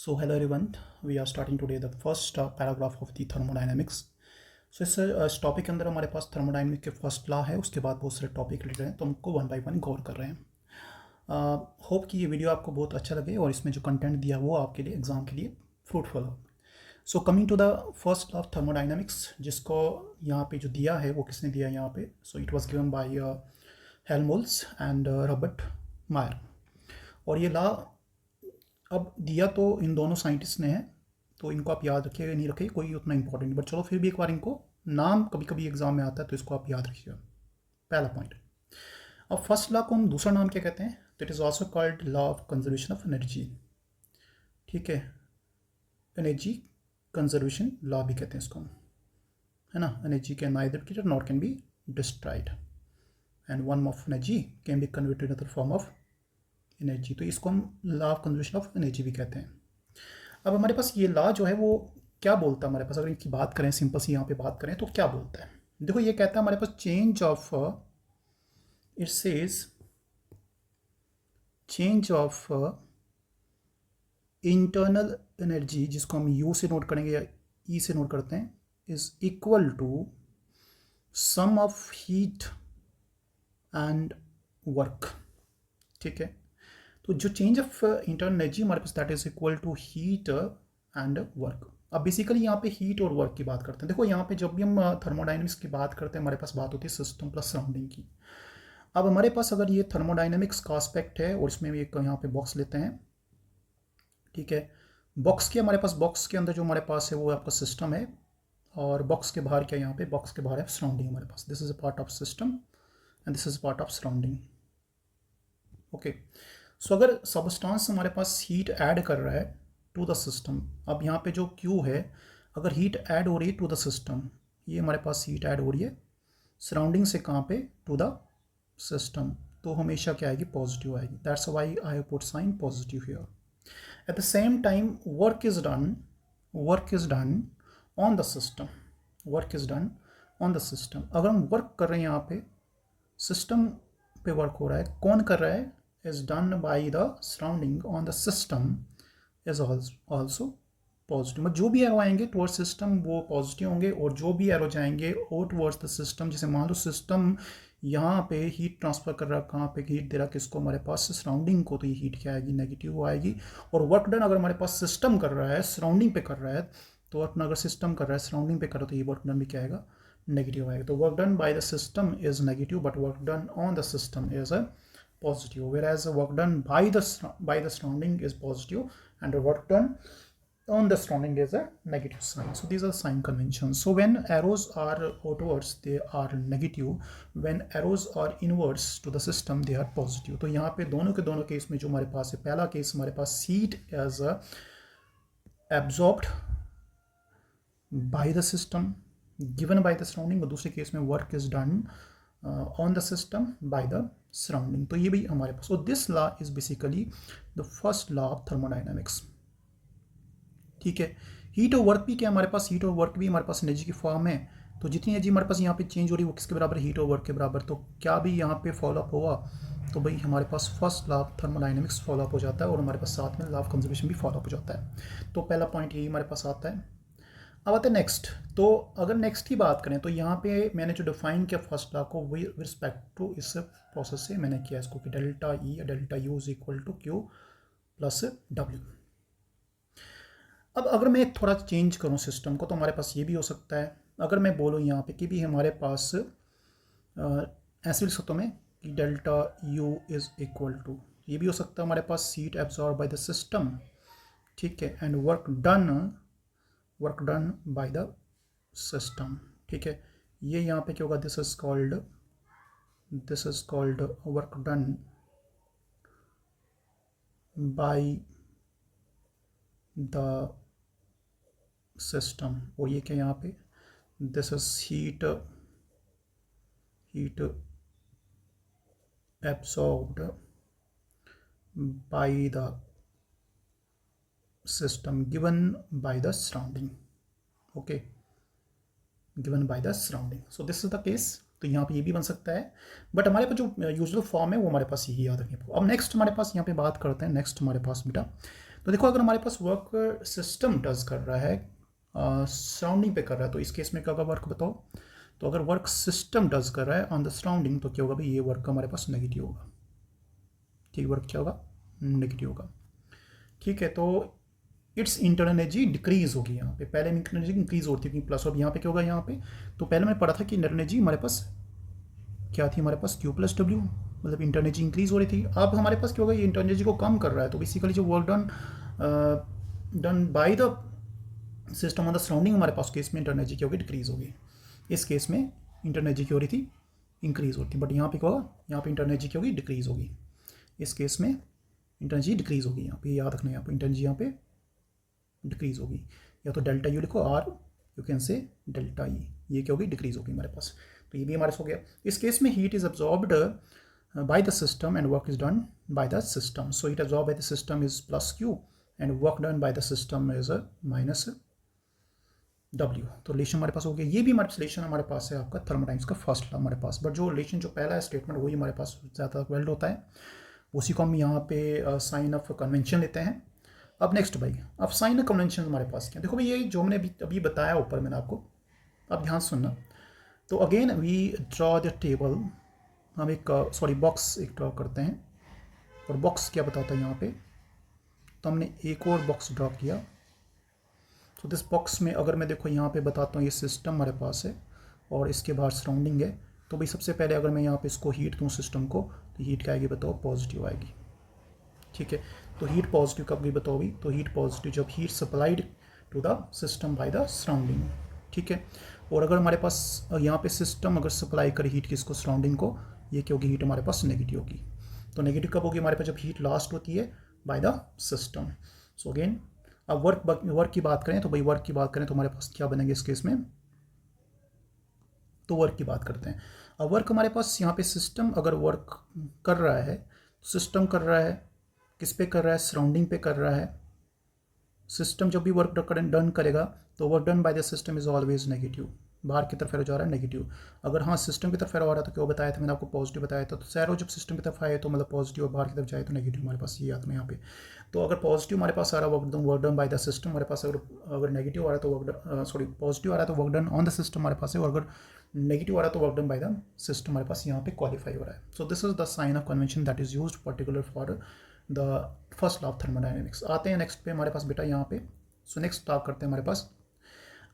So hello everyone, we are starting today the first paragraph of the thermodynamics. So इस topic के अंदर हमारे पास thermodynamic के first law है, उसके बाद बहुत सारे टॉपिक रिलेटेड हैं, तो हमको वन बाय वन गौर कर रहे हैं। होप कि ये वीडियो आपको बहुत अच्छा लगे और इसमें जो कंटेंट दिया वो आपके लिए एग्जाम के लिए फ्रूटफुल हो। So coming to the first law of thermodynamics, जिसको यहाँ पे जो दिया है वो किसने दिया यहाँ पे, so it was given by Helmholtz and Robert मायर। और ये लॉ अब दिया तो इन दोनों साइंटिस्ट ने है, तो इनको आप याद रखिएगा नहीं रखिए, कोई उतना इंपॉर्टेंट नहीं, बट चलो फिर भी एक बार इनको नाम कभी कभी एग्जाम में आता है तो इसको आप याद रखिएगा। पहला पॉइंट। अब फर्स्ट लॉ को हम दूसरा नाम क्या कहते हैं, तो it is also called law of conservation of energy. ठीक है, एनर्जी कंजर्वेशन लॉ भी कहते हैं इसको, है ना। Energy can neither created nor can be destroyed and one of energy can be converted other form of energy, तो इसको हम law of conservation of energy भी कहते हैं। अब हमारे पास ये लॉ जो है वो क्या बोलता है हमारे पास, अगर इनकी बात करें सिंपल सी यहाँ पे बात करें तो क्या बोलता है, देखो ये कहता है हमारे पास change of, it says change of internal energy, जिसको हम यू से नोट करेंगे या ई से नोट करते हैं, is equal to sum of heat and work. ठीक है, तो जो चेंज ऑफ इंटरनल एनर्जी हमारे पास that is equal to heat and work. अब बेसिकली यहाँ पे हीट और वर्क की बात करते हैं। देखो यहाँ पे जब भी हम थर्मोडायनेमिक्स की बात करते हैं हमारे पास बात होती है सिस्टम प्लस सराउंडिंग की। अब हमारे पास अगर ये थर्मोडायनेमिक्स का एस्पेक्ट है और इसमें भी एक यहाँ पे बॉक्स लेते हैं, ठीक है, बॉक्स के हमारे पास बॉक्स के अंदर जो हमारे पास है वो आपका सिस्टम है, और बॉक्स के बाहर क्या, यहाँ पे बॉक्स के बाहर है सराउंडिंग हमारे पास। This is a part of system and this is part of surrounding. Okay, so अगर सबस्टांस हमारे पास हीट ऐड कर रहा है टू द सिस्टम, अब यहाँ पे जो Q है, अगर हीट ऐड हो रही है टू द सिस्टम, ये हमारे पास हीट ऐड हो रही है सराउंडिंग से, कहाँ पे, टू द सिस्टम, तो हमेशा क्या आएगी, पॉजिटिव आएगी। That's why I have put sign positive here. At the same time work is done on the system, work is done on the system. अगर हम वर्क कर रहे हैं यहाँ पे सिस्टम पे वर्क हो रहा है, कौन कर रहा है, is done by the surrounding on the system is also positive। मतलब जो भी एरो आएंगे टुवर्ड्स सिस्टम वो पॉजिटिव होंगे, और जो भी एरो जाएंगे और टुवर्ड्स द सिस्टम, जैसे मान लो सिस्टम यहाँ पे हीट ट्रांसफर कर रहा है, कहाँ पे हीट दे रहा है, किसको, हमारे पास सराउंडिंग को, तो ये हीट क्या आएगी, नेगेटिव आएगी। और वर्क डन अगर हमारे पास सिस्टम कर रहा है, सराउंडिंग पे कर रहा है, तो वर्क डन अगर सिस्टम कर रहा है, सराउंडिंग पे कर रहा है, तो ये वर्क डन भी क्या आएगा, नेगेटिव आएगा। तो work done by the system is negative but work done on the system is a positive, whereas work done by the surrounding is positive and work done on the surrounding is a negative sign. So these are sign conventions. So when arrows are outwards they are negative, when arrows are inwards to the system they are positive. तो यहाँ पे दोनों के दोनों case में जो हमारे पास है, पहला केस हमारे पास heat as absorbed by the system given by the surrounding, और दूसरे केस में work is done on the system by the surrounding। तो ये भी हमारे पास, so this law is basically the first law of thermodynamics। ठीक है, हीट और वर्क भी क्या हमारे पास, हीट और वर्क भी हमारे पास एनर्जी की फॉर्म है, तो जितनी एनर्जी हमारे पास यहाँ पे चेंज हो रही है वो किसके बराबर, हीट और वर्क के बराबर। तो क्या भी यहाँ पे फॉलोअप हुआ तो भाई हमारे पास first law of thermodynamics follow up हो जाता है, और हमारे पास साथ में लॉ ऑफ कंजर्वेशन भी फॉलोअप हो जाता है। तो पहला पॉइंट यही हमारे पास आता है। अब आते हैं नेक्स्ट। तो अगर नेक्स्ट की बात करें तो यहाँ पे मैंने जो डिफाइन किया फर्स्ट लॉ को विद रिस्पेक्ट टू इस प्रोसेस से मैंने किया इसको कि delta E delta U is equal to Q plus W. अब अगर मैं थोड़ा चेंज करूँ सिस्टम को तो हमारे पास ये भी हो सकता है, अगर मैं बोलूँ यहाँ पे कि भी हमारे पास ऐसे लिख सकता हूँ मैं कि delta U is equal to, ये भी हो सकता है हमारे पास heat absorb by the system, ठीक है, and work done by the system. ठीक है, ये यहाँ पे क्या होगा, this is called work done by the system, और ये क्या यहाँ पे, this is heat absorbed by the system given by the surrounding, okay, given by the surrounding, so this is the case। तो यहाँ पे ये भी बन सकता है, बट हमारे पास जो यूजुअल फॉर्म है वो हमारे पास यही याद रखिए। अब नेक्स्ट हमारे पास यहाँ पे बात करते हैं, नेक्स्ट हमारे पास बेटा तो देखो अगर हमारे पास वर्क सिस्टम डज कर रहा है, सराउंडिंग पे कर रहा है, तो इस केस में क्या होगा वर्क बताओ। तो अगर वर्क सिस्टम डज कर रहा है ऑन द सराउंडिंग तो क्या होगा भाई, ये वर्क हमारे पास नेगेटिव होगा। ठीक, वर्क क्या होगा, नेगेटिव होगा। ठीक है, तो इट्स इंटरनल एनर्जी डिक्रीज होगी यहाँ पे, पहले में इंटरनल एनर्जी इंक्रीज होती थी प्लस, अब यहाँ पे क्या होगा, यहाँ पे तो पहले मैंने पढ़ा था कि इंटरनल एनर्जी हमारे पास क्या थी, हमारे पास Q प्लस डब्ल्यू, मतलब इंटरनल एनर्जी इंक्रीज हो रही थी। अब हमारे पास क्या होगा, ये इंटरनल एनर्जी को कम कर रहा है, तो बेसिकली जो work done by the system on the surrounding हमारे पास केस में इंटरनल एनर्जी क्या होगी, डिक्रीज होगी। इस केस में इंटरनल एनर्जी क्या हो रही थी, इंक्रीज होती, बट यहाँ पे क्या होगा, यहाँ पे इंटरनल एनर्जी क्या होगी, डिक्रीज होगी। इस केस में इंटरनल एनर्जी डिक्रीज होगी, यहाँ पे याद रखना, यहाँ पे इंटरनल एनर्जी यहाँ पे डिक्रीज होगी। या तो डेल्टा यू लिखो, or you can say delta E, ये क्या होगी, डिक्रीज होगी हमारे पास। तो ये भी हमारे पास हो गया। इस केस में heat is absorbed by the system and work is done by the system. So heat absorbed by the system is plus Q and work done by the system is minus W. तो relation हमारे पास हो गया। ये भी हमारे relation हमारे पास है आपका थर्मोडाइनमिक्स का फर्स्ट लॉ हमारे पास, बट जो रिलेशन जो पहला है स्टेटमेंट वही हमारे पास ज़्यादा वेल्ड होता है, उसी को हम यहाँ पे साइन ऑफ कन्वेंशन लेते हैं। अब नेक्स्ट भाई, अब साइन ऑफ कन्वेंशन हमारे पास क्या, देखो भाई ये जो मैंने अभी बताया ऊपर मैंने आपको, अब ध्यान सुनना। तो again we draw the table, हम एक बॉक्स एक ड्रॉ करते हैं, और बॉक्स क्या बताता है यहाँ पे, तो हमने एक और बॉक्स ड्रॉ किया। तो दिस बॉक्स में अगर मैं देखो यहाँ पे बताता हूँ, ये सिस्टम हमारे पास है और इसके बाहर सराउंडिंग है। तो भाई सबसे पहले अगर मैं यहाँ पे इसको हीट दूँ सिस्टम को, तो हीट क्या आएगी बताओ, पॉजिटिव आएगी। ठीक है, तो हीट पॉजिटिव कब गई बताओ भी, तो हीट पॉजिटिव जब heat supplied to the system by the surrounding. ठीक है, और अगर हमारे पास यहाँ पे सिस्टम अगर सप्लाई करे हीट किसको, सराउंडिंग को, ये क्या होगी, हीट हमारे पास नेगेटिव होगी। तो नेगेटिव कब होगी हमारे पास, जब हीट लास्ट होती है bye the system. So again अब वर्क की बात करें, तो भाई वर्क की बात करें तो हमारे पास क्या बनेंगे इस केस में, तो वर्क की बात करते हैं। अब वर्क हमारे पास यहाँ पे सिस्टम अगर वर्क कर रहा है, सिस्टम कर रहा है किस पे कर रहा है, सराउंडिंग पे कर रहा है। सिस्टम जब भी वर्क डन करेगा तो work done by the system is always negative, बाहर की तरफ एरो जा रहा है नेगेटिव। अगर हाँ सिस्टम की तरफ एरो आ रहा है तो क्या बताया था मैंने आपको, पॉजिटिव बताया था। तो एरो जब सिस्टम की तरफ आए तो मतलब पॉजिटिव, और बाहर की तरफ जाए तो नेगेटिव हमारे पास, ये आता है यहाँ पे। तो अगर पॉजिटिव हमारे पास आ रहा है work done by the system हमारे पास, अगर नेगेटिव आ रहा है तो पॉजिटिव आ रहा है तो work done on the system हमारे पास है, और अगर नेगेटिव आ रहा है तो work done by the system हमारे पास यहाँ पे क्वालिफाई हो रहा है। So this is the sign of convention that is used particular for the first law of thermodynamics. आते हैं नेक्स्ट पे हमारे पास बेटा यहाँ पे। सो नेक्स्ट टॉक करते हैं हमारे पास,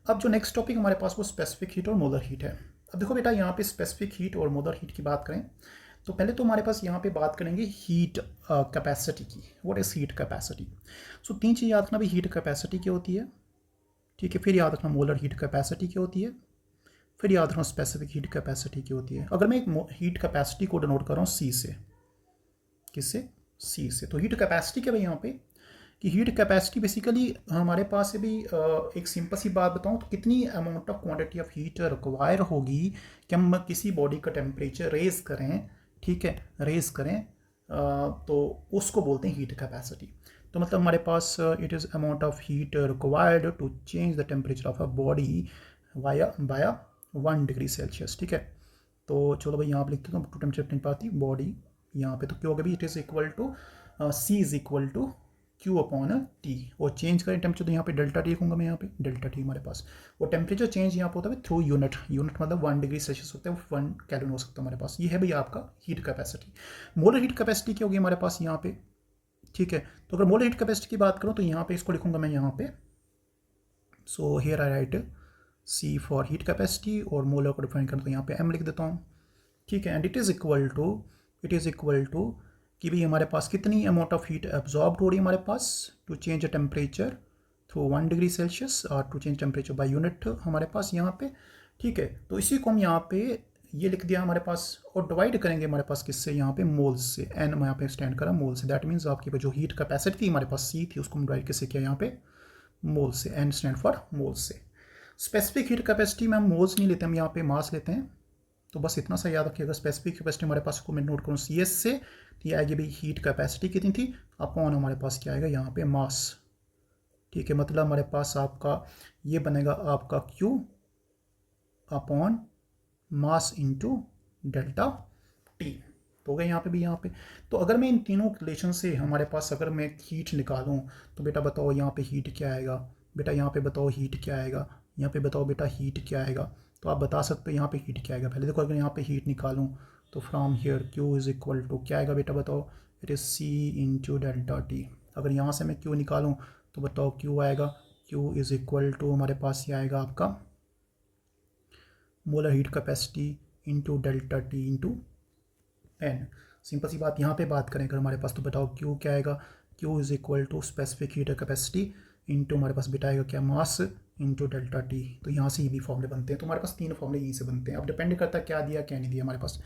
अब जो नेक्स्ट टॉपिक हमारे पास वो स्पेसिफिक हीट और मोलर हीट है। अब देखो बेटा यहाँ पे स्पेसिफिक हीट और मोलर हीट की बात करें तो पहले तो हमारे पास यहाँ पे बात करेंगे हीट कैपेसिटी की। What is heat capacity? So तीन चीज़ याद रखना भी, हीट कैपेसिटी क्या होती है, ठीक है, फिर याद रखना मोलर हीट कैपेसिटी क्या होती है, फिर याद रखना स्पेसिफिक हीट कैपेसिटी क्या होती है। अगर मैं एक हीट कैपेसिटी को डिनोट कर रहा हूँ सी से, किससे, सी से, तो हीट कैपेसिटी क्या भाई यहाँ पे, कि हीट कैपेसिटी बेसिकली हमारे पास भी एक सिंपल सी बात बताऊं तो कितनी amount of quantity of heat require होगी कि हम किसी बॉडी का टेम्परेचर रेज करें, ठीक है, रेज करें, तो उसको बोलते हैं हीट कैपेसिटी। तो मतलब हमारे पास it is amount of heat required to change the temperature of a body by 1 degree Celsius. ठीक है, तो चलो भाई यहाँ पे लिखते हैं टू टेम्परेचर पाती बॉडी यहाँ पे, तो क्या होगा भाई, it is equal to C is equal to Q upon T, और चेंज करें टेम्परेचर तो यहाँ पे डेल्टा टी लिखूंगा मैं यहाँ पे, डेल्टा टी हमारे पास। और टेम्परेचर चेंज यहाँ पे होता है थ्रू यूनिट, यूनिट मतलब 1 डिग्री सेल्सियस होता है, 1 केल्विन हो सकता है हमारे पास। ये है भाई आपका heat capacity. Molar heat capacity क्या होगी हमारे पास यहाँ पे, ठीक है। तो अगर मोलर हीट कैपेसिटी की बात करूँ तो यहाँ पे इसको लिखूंगा मैं यहाँ पे, so here I write C for heat capacity, और मोलर को डिफाइन करूँ तो यहाँ पे एम लिख देता हूँ, ठीक है। And it is equal to कि भाई हमारे पास कितनी अमाउंट ऑफ हीट एब्जॉर्ब हो रही है हमारे पास to change the temperature through 1 degree Celsius, और to change temperature by unit हमारे पास यहाँ पे, ठीक है। तो इसी को हम यहाँ पे ये लिख दिया हमारे पास, और डिवाइड करेंगे हमारे पास किससे, यहाँ पे मोल्स से, एन यहाँ पे स्टैंड करा मोल से, दैट मीन्स आपकी जो हीट कैपेसिटी थी हमारे पास सी थी उसको हम डिवाइड किससे किया यहाँ पे, मोल से, एन स्टैंड फॉर मोल से। स्पेसिफिक हीट कैपेसिटी में हम मोल्स नहीं लेते, हम यहाँ पे मास लेते हैं। तो बस इतना सा याद रखिएगा, स्पेसिफिक कैपेसिटी हमारे पास को मैं नोट करूँ सी एस से, तो ये आएगी भाई हीट कैपेसिटी कितनी थी अपॉन हमारे पास क्या आएगा यहाँ पे मास, ठीक है। मतलब हमारे पास आपका ये बनेगा आपका Q upon mass into delta T, तो हो गया यहाँ पे भी यहाँ पे। तो अगर मैं इन तीनों रिलेशन से हमारे पास अगर मैं हीट निकालूँ तो बेटा बताओ यहाँ पे हीट क्या आएगा, बेटा यहाँ पे बताओ हीट क्या आएगा, यहाँ पे बताओ बेटा हीट क्या आएगा। तो आप बता सकते हो यहाँ पे हीट क्या आएगा। पहले देखो अगर यहाँ पे हीट निकालूँ तो from here Q is equal to क्या आएगा बेटा बताओ, it is C into delta T. अगर यहाँ से मैं Q निकालूँ तो बताओ Q आएगा, Q इज़ इक्वल टू हमारे पास ये आएगा आपका molar heat capacity into delta T into N. Simple सी बात यहाँ पे बात करें अगर हमारे पास तो बताओ Q क्या आएगा, Q is equal to specific heat capacity into हमारे पास बेटा आएगा क्या मास इंटू डेल्टा टी। तो यहाँ से ये भी फॉर्मूले बनते हैं। तो हमारे पास तीन फॉर्मूले यहीं से बनते हैं। अब डिपेंड करता है क्या दिया क्या नहीं दिया हमारे पास,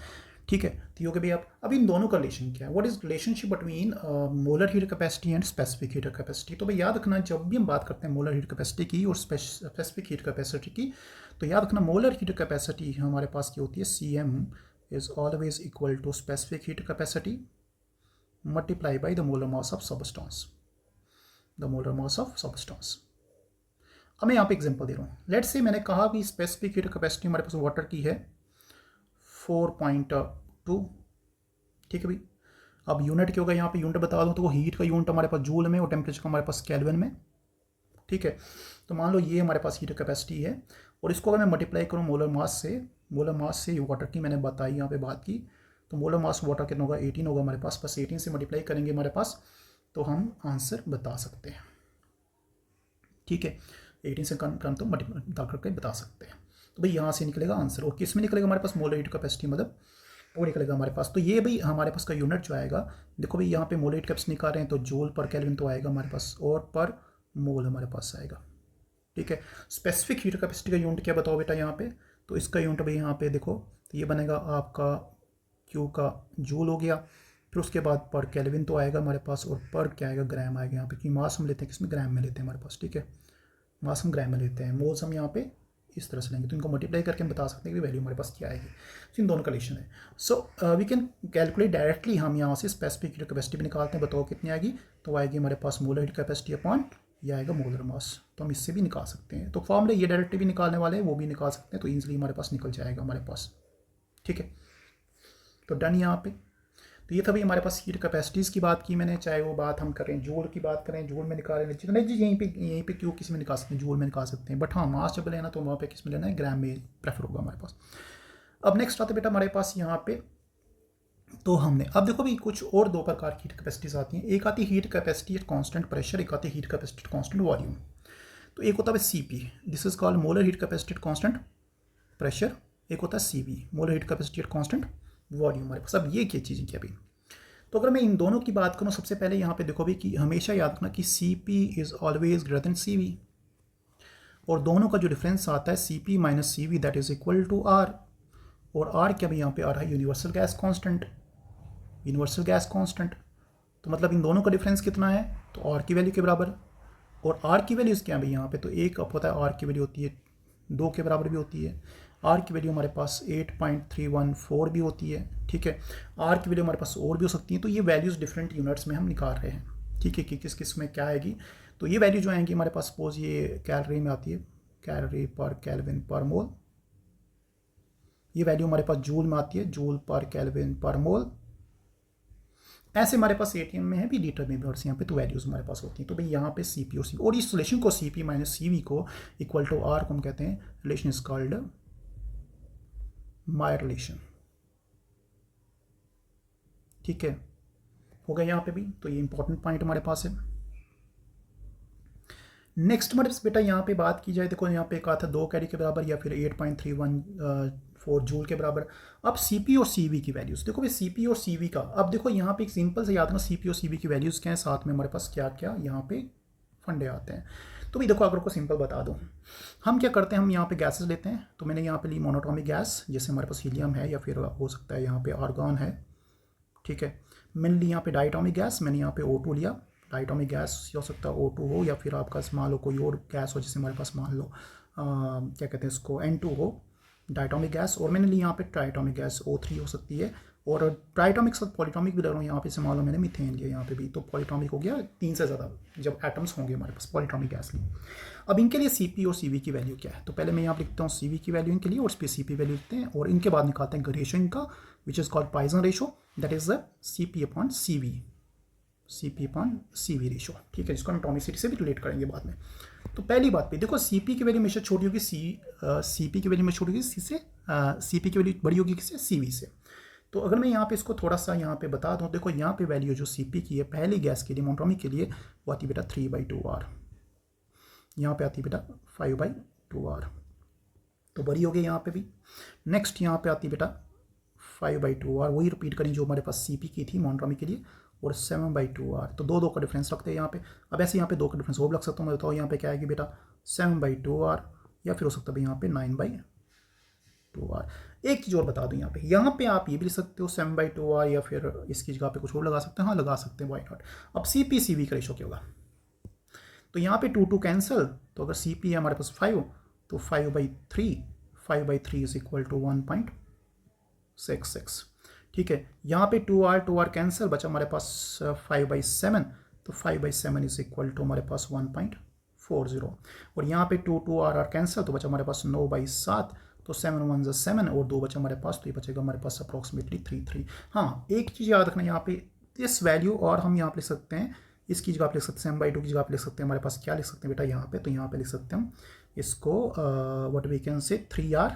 ठीक है। तो ये हो गया भाई आप। अब इन दोनों का रिलेशन क्या है, what is relationship between molar heat capacity and specific heat capacity. तो भाई याद रखना जब भी हम बात करते हैं मोलर हीट कैपेसिटी की और स्पेसिफिक हीट कैपेसिटी की, तो याद रखना मोलर हीट कैपेसिटी हमारे पास क्या होती है, CM is always equal to specific heat capacity multiplied by the molar mass of substance, the molar mass of substance। अब मैं यहाँ पे एग्जांपल दे रहा हूँ। लेट्स से मैंने कहा कि स्पेसिफिक हीट कैपेसिटी हमारे पास वाटर की है 4.2, ठीक है भाई। अब यूनिट क्या होगा यहाँ पे, यूनिट बता दूँ तो वो हीट का यूनिट हमारे पास जूल में और टेम्परेचर का हमारे पास केल्विन में, ठीक है। तो मान लो ये हमारे पास हीट कैपेसिटी है और इसको अगर मैं मल्टीप्लाई करूँ मोलर मास से वाटर की मैंने बताई यहाँ पे बात की, तो मोलर मास वाटर कितना होगा 18 होगा हमारे पास। बस 18 से मल्टीप्लाई करेंगे हमारे पास तो हम आंसर बता सकते हैं, ठीक है। 18 से कम तो मल्टीप्लाई करके बता सकते हैं। तो भाई यहाँ से निकलेगा आंसर। और किस में निकलेगा हमारे पास, मोलर हीट कैपेसिटी मतलब वो निकलेगा हमारे पास। तो ये भाई हमारे पास का यूनिट जो आएगा, देखो भाई यहाँ पे मोलर हीट कैपेसिटी निकाल रहे हैं तो जूल पर केल्विन तो आएगा हमारे पास और पर मोल हमारे पास आएगा, ठीक है। स्पेसिफिक हीट कैपेसिटी का यूनिट क्या बताओ बेटा यहाँ पे, तो इसका यूनिट भाई यहाँ पे देखो तो ये बनेगा आपका Q का जूल हो गया, फिर उसके बाद पर केल्विन तो आएगा हमारे पास और पर क्या आएगा ग्राम आएगा यहाँ पे, कि मास हम लेते हैं किसमें, ग्राम में लेते हैं हमारे पास, ठीक है। मास हम ग्राम में लेते हैं, मोल्स हम यहाँ पे इस तरह से लेंगे। तो इनको मल्टीप्लाई करके हम बता सकते हैं कि वैल्यू हमारे पास क्या आएगी। तो इन दोनों का रिलेशन है। So we can calculate directly, हम यहाँ से स्पेसिफिक हीट कैपेसिटी भी निकालते हैं। बताओ कितनी आएगी, तो आएगी हमारे पास मोलर हीट कैपेसिटी अपॉन ये आएगा मोलर मास। तो हम इससे भी निकाल सकते हैं। तो फॉर्मूले ये डायरेक्टली भी निकालने वाले हैं, वो भी निकाल सकते हैं। तो ईजिली हमारे पास निकल जाएगा हमारे पास, ठीक है। तो डन यहाँ पे। तो ये था भाई हमारे पास हीट कैपेसिटीज़ की बात की मैंने, चाहे वो बात हम करें जूल की बात करें, जूल में निकाल रहे हैं नहीं जी, यहीं पे क्यों किस में निकाल सकते हैं, जूल में निकाल सकते हैं। बट हाँ मास जब लेना तो वहाँ पे किस में लेना है, ग्राम में प्रेफर होगा हमारे पास। अब नेक्स्ट आता है बेटा हमारे पास यहाँ पे, तो हमने अब देखो भाई कुछ और दो प्रकार की हीट कैपेसिटीज आती हैं। एक आती है heat capacity at constant pressure, एक आती है heat capacity at constant volume. तो एक होता है CP, this is called molar heat capacity at constant pressure, एक होता है CV molar heat capacity at constant volume हमारे पास। अब ये क्या चीज़ें क्या भाई, तो अगर मैं इन दोनों की बात करूँ सबसे पहले यहाँ पे देखो भी कि हमेशा याद रखना कि CP is always greater than CV, और दोनों का जो डिफरेंस आता है CP minus CV that is equal to R। और R क्या भी यहाँ पे आ रहा है, universal gas constant, universal gas constant. तो मतलब इन दोनों का डिफरेंस कितना है, तो R की वैल्यू के बराबर। और R की वैल्यूज़ क्या है भाई यहाँ पे, तो एक अप होता है R की वैल्यू होती है 2 के बराबर भी होती है। R की वैल्यू हमारे पास 8.314 भी होती है, ठीक है। R की वैल्यू हमारे पास और भी हो सकती है। तो ये वैल्यूज़ डिफरेंट यूनिट्स में हम निकाल रहे हैं, ठीक है, कि किस किस में क्या आएगी। तो ये वैल्यू जो आएंगी हमारे पास, सपोज ये कैलोरी में आती है, कैलोरी पर केल्विन पर मोल। ये वैल्यू हमारे पास जूल में आती है, जूल पर केल्विन पर मोल। ऐसे हमारे पास ATM में है भी, लीटर में भी, और यहाँ पे तो वैल्यूज़ हमारे पास होती हैं। तो भाई यहाँ पे CP और CV, और इस रिलेशन को CP माइनस CV को इक्वल टू R को हम कहते हैं, relation is called Mayar relation, ठीक है। हो गया यहाँ पे भी। तो ये इंपॉर्टेंट पॉइंट हमारे पास है। नेक्स्ट हमारे पास बेटा यहाँ पे बात की जाए, देखो यहाँ पे कहा था 2 कैरी के बराबर या फिर 8.314 जूल के बराबर। अब CP और CV की वैल्यूज़ देखो भाई, CP और CV का, अब देखो यहाँ पे एक सिंपल से याद रखना CP और CV की वैल्यूज़ क्या है, साथ में हमारे पास क्या क्या यहाँ पे फंडे आते हैं। तो भाई देखो अगर को सिंपल बता दूँ, हम क्या करते हैं, हम यहाँ पे गैसेस लेते हैं। तो मैंने यहाँ पे ली मोनोटॉमिक गैस, जैसे हमारे पास हीलियम है या फिर हो सकता है यहाँ पे आर्गॉन है, ठीक है। मैंने ली यहाँ पे डायटोमिक गैस, मैंने यहाँ पे O2 लिया। डायटोमिक गैस हो सकता है O2 हो या फिर आपका मान लो कोई और गैस हो, जैसे हमारे पास मान लो क्या कहते हैं इसको N2 हो, डायटोमिक गैस। और मैंने ली यहाँ पे ट्राइटोमिक गैस O3 हो सकती है। और ट्राइटोमिक साथ पॉलीटॉमिक भी ले रहा हूँ यहाँ पे, से मान लो मैंने मीथेन लिया यहाँ पे भी, तो पॉलीटॉमिक हो गया 3 से ज़्यादा जब एटम्स होंगे हमारे पास, पॉलीटॉमिक गैस ली। अब इनके लिए CP और CV की वैल्यू क्या है, तो पहले मैं यहाँ लिखता हूँ CV की वैल्यू इनके लिए, और इस पर CP वैल्यू लिखते हैं, और इनके बाद निकालते हैं रेशो इनका, which is called Poisson ratio. That is the CP upon CV ratio, ठीक है, जिसको हम एटॉमिसिटी से भी रिलेट करेंगे बाद में। तो पहली बात पे देखो, CP की वैल्यू हमेशा छोटी होगी CP की वैल्यू में छोटी होगी C से, CP की वैल्यू बड़ी होगी किससे, CV से। तो अगर मैं यहाँ पे इसको थोड़ा सा यहाँ पे बता दूँ, देखो यहाँ पे वैल्यू जो CP की है पहली गैस के लिए, मोनोटोमिक के लिए, वो आती है बेटा 3/2R, यहाँ पे आती है बेटा 5/2R, तो बड़ी हो गई यहाँ पे भी। नेक्स्ट यहाँ पे आती है बेटा 5/2R, वही रिपीट करें जो हमारे पास CP की थी मोनोटोमिक के लिए, और 7/2R, तो दो का डिफरेंस रखते हैं यहाँ पे। अब ऐसे यहाँ पे 2 का डिफरेंस वो भी लग सकता हूँ मैं, बताओ यहाँ पे क्या आएगी बेटा 7/2R, या फिर हो सकता है यहाँ पे 9/2R। एक चीज़ और बता दूँ, यहाँ पे आप ये भी लिख सकते हो 7/2R, या फिर इसकी जगह पे कुछ और लगा सकते हैं, हाँ लगा सकते हैं, वाई नॉट। अब CP CV का रेशो क्या होगा, तो यहाँ पे 2 कैंसिल, तो अगर CP है हमारे पास 5, तो 5/3 इज इक्वल टू 1.66, ठीक है। यहाँ पे 2R कैंसिल, बचा हमारे पास 5/7, तो 5/7 इज इक्वल टू हमारे पास 1.40, और यहाँ पे 2R कैंसिल, तो बचा हमारे पास 9/7, तो 7 1 ज़ा 7, और 2 बचा हमारे पास, तो ये बचेगा हमारे पास अप्रॉक्सीमेटली 3. हाँ, एक चीज़ याद रखना यहाँ पे, इस वैल्यू और हम यहाँ पे लिख सकते हैं, इसकी जगह आप लिख सकते हैं 7/2 की जगह आप लिख सकते हैं, हमारे पास क्या लिख सकते हैं बेटा यहाँ पे, तो यहाँ पे लिख सकते हैं हम इसको व्हाट वी कैन से 3R,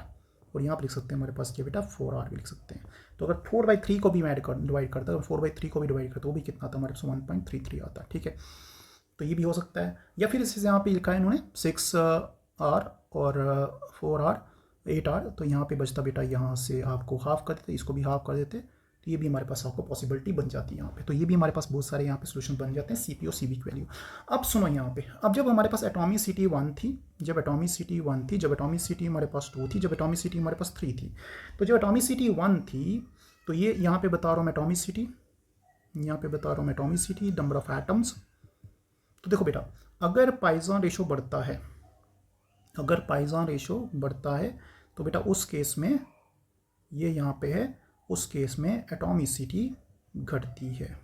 और यहाँ पे लिख सकते हैं हमारे पास क्या बेटा 4R भी लिख सकते हैं। तो अगर 4/3 को भी डिवाइड करता है, 4/3 को भी डिवाइड करता है, वो भी कितना आता है हमारे पास 1.33 आता है, ठीक है। तो ये भी हो सकता है, या फिर इससे यहाँ पे लिखा है इन्होंने 6R और 4R 8R, तो यहाँ पे बचता बेटा, यहाँ से आपको हाफ कर देते, इसको भी हाफ कर देते, तो ये भी हमारे पास आपको पॉसिबिलिटी बन जाती है यहाँ पे। तो ये भी हमारे पास बहुत सारे यहाँ पे सोल्यूशन बन जाते हैं CP और CV की वैल्यू। अब सुनो यहाँ पे, अब जब हमारे पास एटॉमिसिटी 1 थी, जब एटॉमिसिटी हमारे पास 2 थी, जब एटॉमिसिटी हमारे पास 3 थी, तो जब एटॉमिसिटी 1 थी, तो ये यहाँ पे बता रहा हूँ मैं एटॉमिसिटी, यहाँ पे बता रहा हूँ मैं एटॉमिसिटी, नंबर ऑफ एटम्स। तो देखो बेटा, अगर पाइजन रेशो बढ़ता है, तो बेटा उस केस में ये यहाँ पे है, उस केस में एटॉमिसिटी घटती है,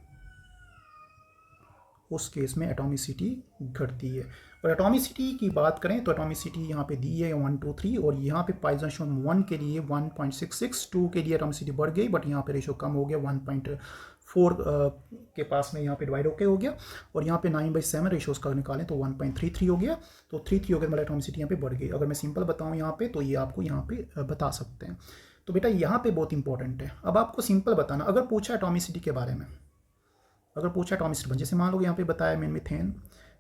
और एटॉमिसिटी की बात करें तो एटॉमिसिटी यहाँ पे दी है 1 2 3, और यहाँ पे पाइजन 1 के लिए 1.66, 2 के लिए एटॉमिसिटी बढ़ गई, बट यहाँ पे रेशो कम हो गया, 1.4 के पास में यहाँ पे डिवाइड होके हो गया, और यहाँ पे 9/7 रेशो उसका निकालें तो 1.33 हो गया, तो 3 हो गया, मतलब एटॉमिसिटी यहाँ पे बढ़ गई। अगर मैं सिंपल बताऊँ यहाँ पे, तो ये आपको यहाँ पे बता सकते हैं। तो बेटा यहाँ पे बहुत इंपॉर्टेंट है, अब आपको सिंपल बताना, अगर पूछा एटॉमिसिटी के बारे में, अगर पूछा एटॉमिसिटी, जैसे मान लो यहाँ पे बताया मीथेन,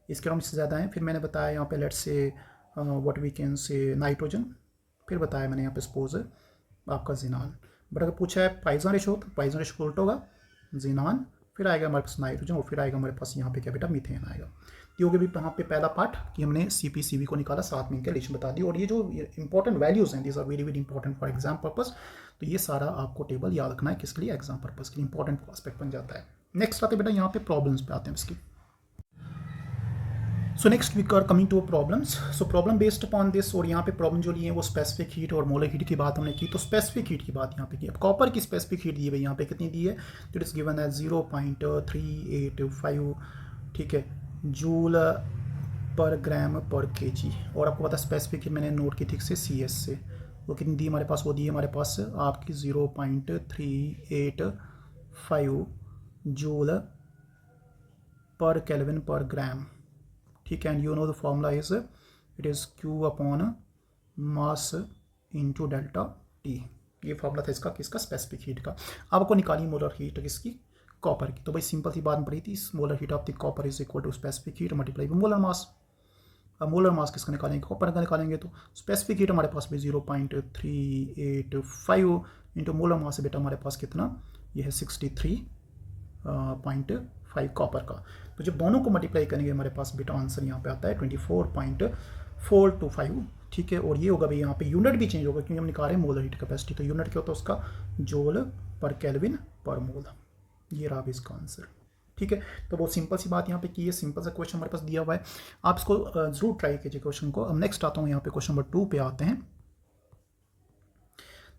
इसके एटॉमिसिटी ज़्यादा है, फिर मैंने बताया यहाँ पे let's say what we can say nitrogen, फिर बताया मैंने यहाँ पे सपोज आपका जिनान, बट अगर पूछा है पाइजन रेशो, तो पाइजन रेशो उल्टा होगा, जिनान, फिर आएगा हमारे पास नाइट्रोजन, और फिर आएगा हमारे पास यहाँ पे क्या बेटा मीथेन आएगा। तो भी यहाँ पे पहला पार्ट कि हमने CP CV को निकाला, साथ में इनके रिलेशन बता दी, और ये जो इंपॉर्टेंट वैल्यूज हैं, these are very very important for exam purpose. तो ये सारा आपको टेबल याद रखना है, किसके लिए, एग्जाम पर्पस के लिए इंपॉर्टेंट एस्पेक्ट बन जाता है। नेक्स्ट आते बेटा यहाँ पे प्रॉब्लम्स पे आते हैं इसकी। So next we are coming to problems. So problem based upon this, और यहाँ पे प्रॉब्लम जो लिए हैं वो स्पेसिफिक हीट और मोलर हीट की बात हमने की, तो स्पेसिफिक हीट की बात यहाँ पे की। अब कॉपर की स्पेसिफिक हीट दी है यहाँ पे कितनी दी है, तो इट इज गिवन एज 0.385, ठीक है, जूल पर ग्राम पर kg, और आपको पता स्पेसिफिक हीट मैंने नोट की थी से CS से, वो कितनी दी हमारे पास, वो दी है हमारे पास आपकी 0.385 जूल पर केल्विन पर ग्राम, ठीक है। And you know the formula is it is Q upon mass into delta T, ये फॉर्मूला था इसका, किसका, स्पेसिफिक हीट का। आपको निकाली मोलर हीट किसकी, कॉपर की। तो भाई सिंपल सी बात पड़ी थी, molar heat of the copper is equal to specific heat multiply by molar mass. अब मोलर मास किसका निकालेंगे, कॉपर का निकालेंगे, तो स्पेसिफिक हीट हमारे पास भी 0.385 इंटू मोलर मास बेटा हमारे पास कितना, ये है 63.5 कॉपर का। तो जब दोनों को मल्टीप्लाई करेंगे हमारे पास बेटा आंसर यहाँ पे आता है 24.425, ठीक है। और ये होगा भाई यहाँ पे यूनिट भी चेंज होगा, क्योंकि हम निकाल रहे हैं मोलर हीट कैपेसिटी, तो यूनिट क्या होता है उसका, जूल पर केल्विन पर मोल। ये रहा इसका आंसर, ठीक है। तो बहुत सिंपल सी बात यहाँ पे की है, सिंपल सा क्वेश्चन हमारे पास दिया हुआ है, आप इसको जरूर ट्राई कीजिए क्वेश्चन को। अब नेक्स्ट आता हूँ यहाँ पे क्वेश्चन नंबर 2 पे आते हैं।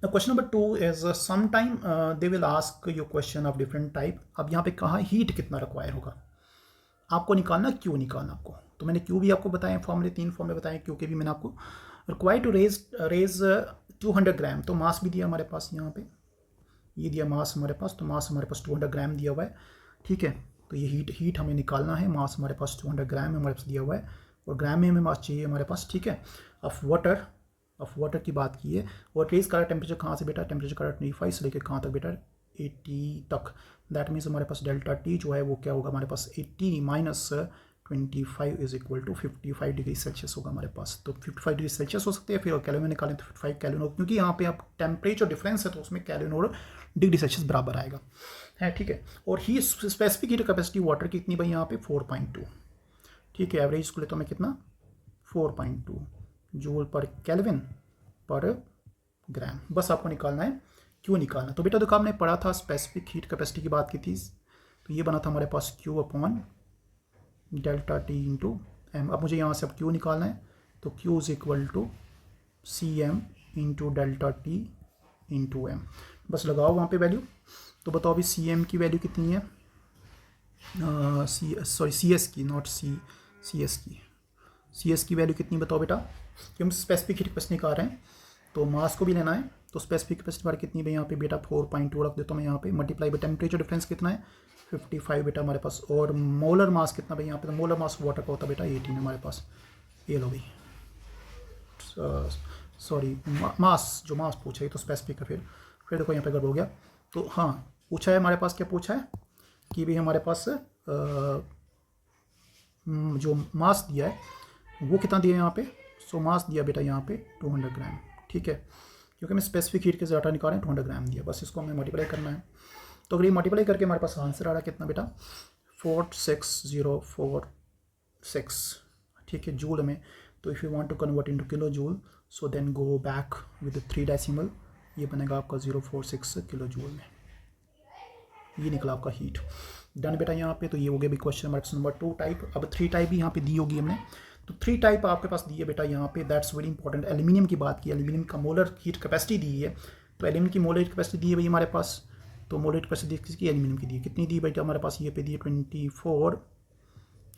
The question number 2 is some time they will ask you question of different type. अब यहाँ पे कहा हीट कितना रिक्वायर होगा, आपको निकालना, क्यू निकालना आपको। तो मैंने क्यू भी आपको बताया, फॉर्मूले 3 फॉर्मूले बताए, क्यू के भी मैंने आपको। रिक्वायर टू रेज 200 ग्राम, तो मास भी दिया हमारे पास यहाँ पे, ये दिया मास हमारे पास, तो मास हमारे पास 200 ग्राम दिया हुआ है, ठीक है। तो ये हीट हमें निकालना है, मास हमारे पास 200 ग्राम हमारे पास दिया हुआ है और ग्राम में हमें मास चाहिए हमारे पास, ठीक है। ऑफ वाटर की बात की है, और रेज का टेम्परेचर कहाँ से बेटा, टेम्परेचर का 25 से लेकर कहाँ तक बेटा 80 तक। दैट मीन्स हमारे पास डेल्टा टी जो है वो क्या होगा हमारे पास 80 minus 25 is equal to 55 degree Celsius होगा हमारे पास। तो 55 डिग्री सेल्सियस हो सकते हैं, फिर कैलोरी में निकालें तो 55 कैलोरी होगा, क्योंकि यहाँ पे आप टेम्परेचर डिफरेंस है तो उसमें कैलोरी और डिग्री सेल्सियस बराबर आएगा, है, ठीक है। और ही स्पेसिफिक हीट कैपेसिटी वाटर की कितनी भाई यहाँ पे 4.2, ठीक है। एवरेज को लेता हूँ मैं कितना 4.2 जूल पर केल्विन पर ग्राम, बस आपको निकालना है क्यों निकालना। तो बेटा देखो आपने पढ़ा था स्पेसिफिक हीट कैपेसिटी की बात की थी, तो ये बना था हमारे पास Q upon delta T into M. अब मुझे यहाँ से अब Q निकालना है, तो Q is equal to C M into delta T into M, बस लगाओ वहाँ पे वैल्यू। तो बताओ अभी सी एम की वैल्यू कितनी है, सी एस की, नॉट सी एस की वैल्यू कितनी बताओ बेटा, कि हम स्पेसिफिक हीट कैपेसिटी निकाल रहे हैं तो मास को भी लेना है। तो स्पेसिफिक कैपेसिटी बार कितनी है यहाँ पे बेटा 4.2 रख देता हूँ मैं यहाँ पे, मल्टीप्लाई बाई टेम्परेचर डिफरेंस कितना है 55 बेटा हमारे पास, और मोलर मास कितना भाई यहाँ पे, तो मोलर मास वाटर का होता है बेटा 18 है हमारे पास। ये लो भाई, सॉरी मास, जो मास पूछा है तो स्पेसिफिक है, फिर देखो यहाँ पे गड़बड़ हो गया। तो हाँ पूछा है हमारे पास, क्या पूछा है कि भाई हमारे पास जो मास दिया है वो कितना दिया है यहाँ पे, सो मास दिया बेटा यहाँ पे 200 ग्राम, ठीक है, क्योंकि मैं स्पेसिफिक हीट के डाटा निकाल रहे हैं 200 ग्राम दिया, बस इसको हमें मल्टीप्लाई करना है। तो अगर ये मल्टीप्लाई करके हमारे पास आंसर आ रहा है कितना बेटा 46046, ठीक है, जूल में। तो if you want to convert into kilo joule, so then go back with 3 decimal, ये बनेगा आपका 046 किलो जूल में। ये निकला आपका हीट, डन बेटा यहाँ पे। तो ये हो गया भी क्वेश्चन हमारे पास नंबर 2 टाइप। अब 3 टाइप भी यहाँ पे दी होगी हमने, तो 3 टाइप आपके पास दी है बेटा यहाँ पे, दैट्स वेरी इंपॉर्टेंट। एल्यूमिनियम की बात की, एल्यूमिनियम का मोलर हीट कैपेसिटी दी है, तो एल्यूमिनियम की मोलर हीट कैपेसिटी दी है भाई हमारे पास, तो मोलर हीट कैपेसिटी किसकी, एल्यूमिनियम की दी है, कितनी दी बेटा हमारे पास ये पे दी है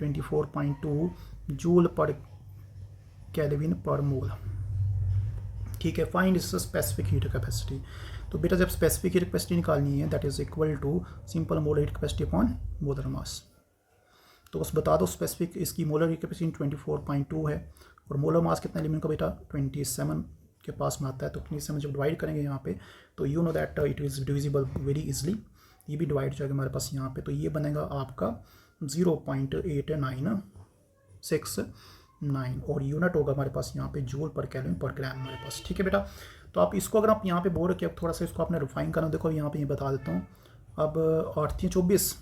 24.2 जूल पर केल्विन पर मोल, ठीक है। Find is specific heat capacity, तो बेटा जब स्पेसिफिक हीट कैपेसिटी निकालनी है that is equal to simple molar heat capacity upon molar mass. तो बस बता दो स्पेसिफिक इसकी मोलर हीट कैपेसिटी 24.2 है, और मोलर मास कितना एलिमेंट का बेटा 27 के पास में आता है। तो 27 जब डिवाइड करेंगे यहाँ पे, तो you know that it is divisible very easily, ये भी डिवाइड जाएगा हमारे पास यहाँ पे, तो ये बनेगा आपका 0.8969, और यूनिट होगा हमारे पास यहाँ पे जूल पर केल्विन पर ग्राम हमारे पास, ठीक है बेटा। तो आप इसको अगर आप यहाँ पे बोल रहे कि थोड़ा सा इसको आपने रिफाइन करना, देखो यहाँ पे ये बता देता हूँ। अब 8 × 24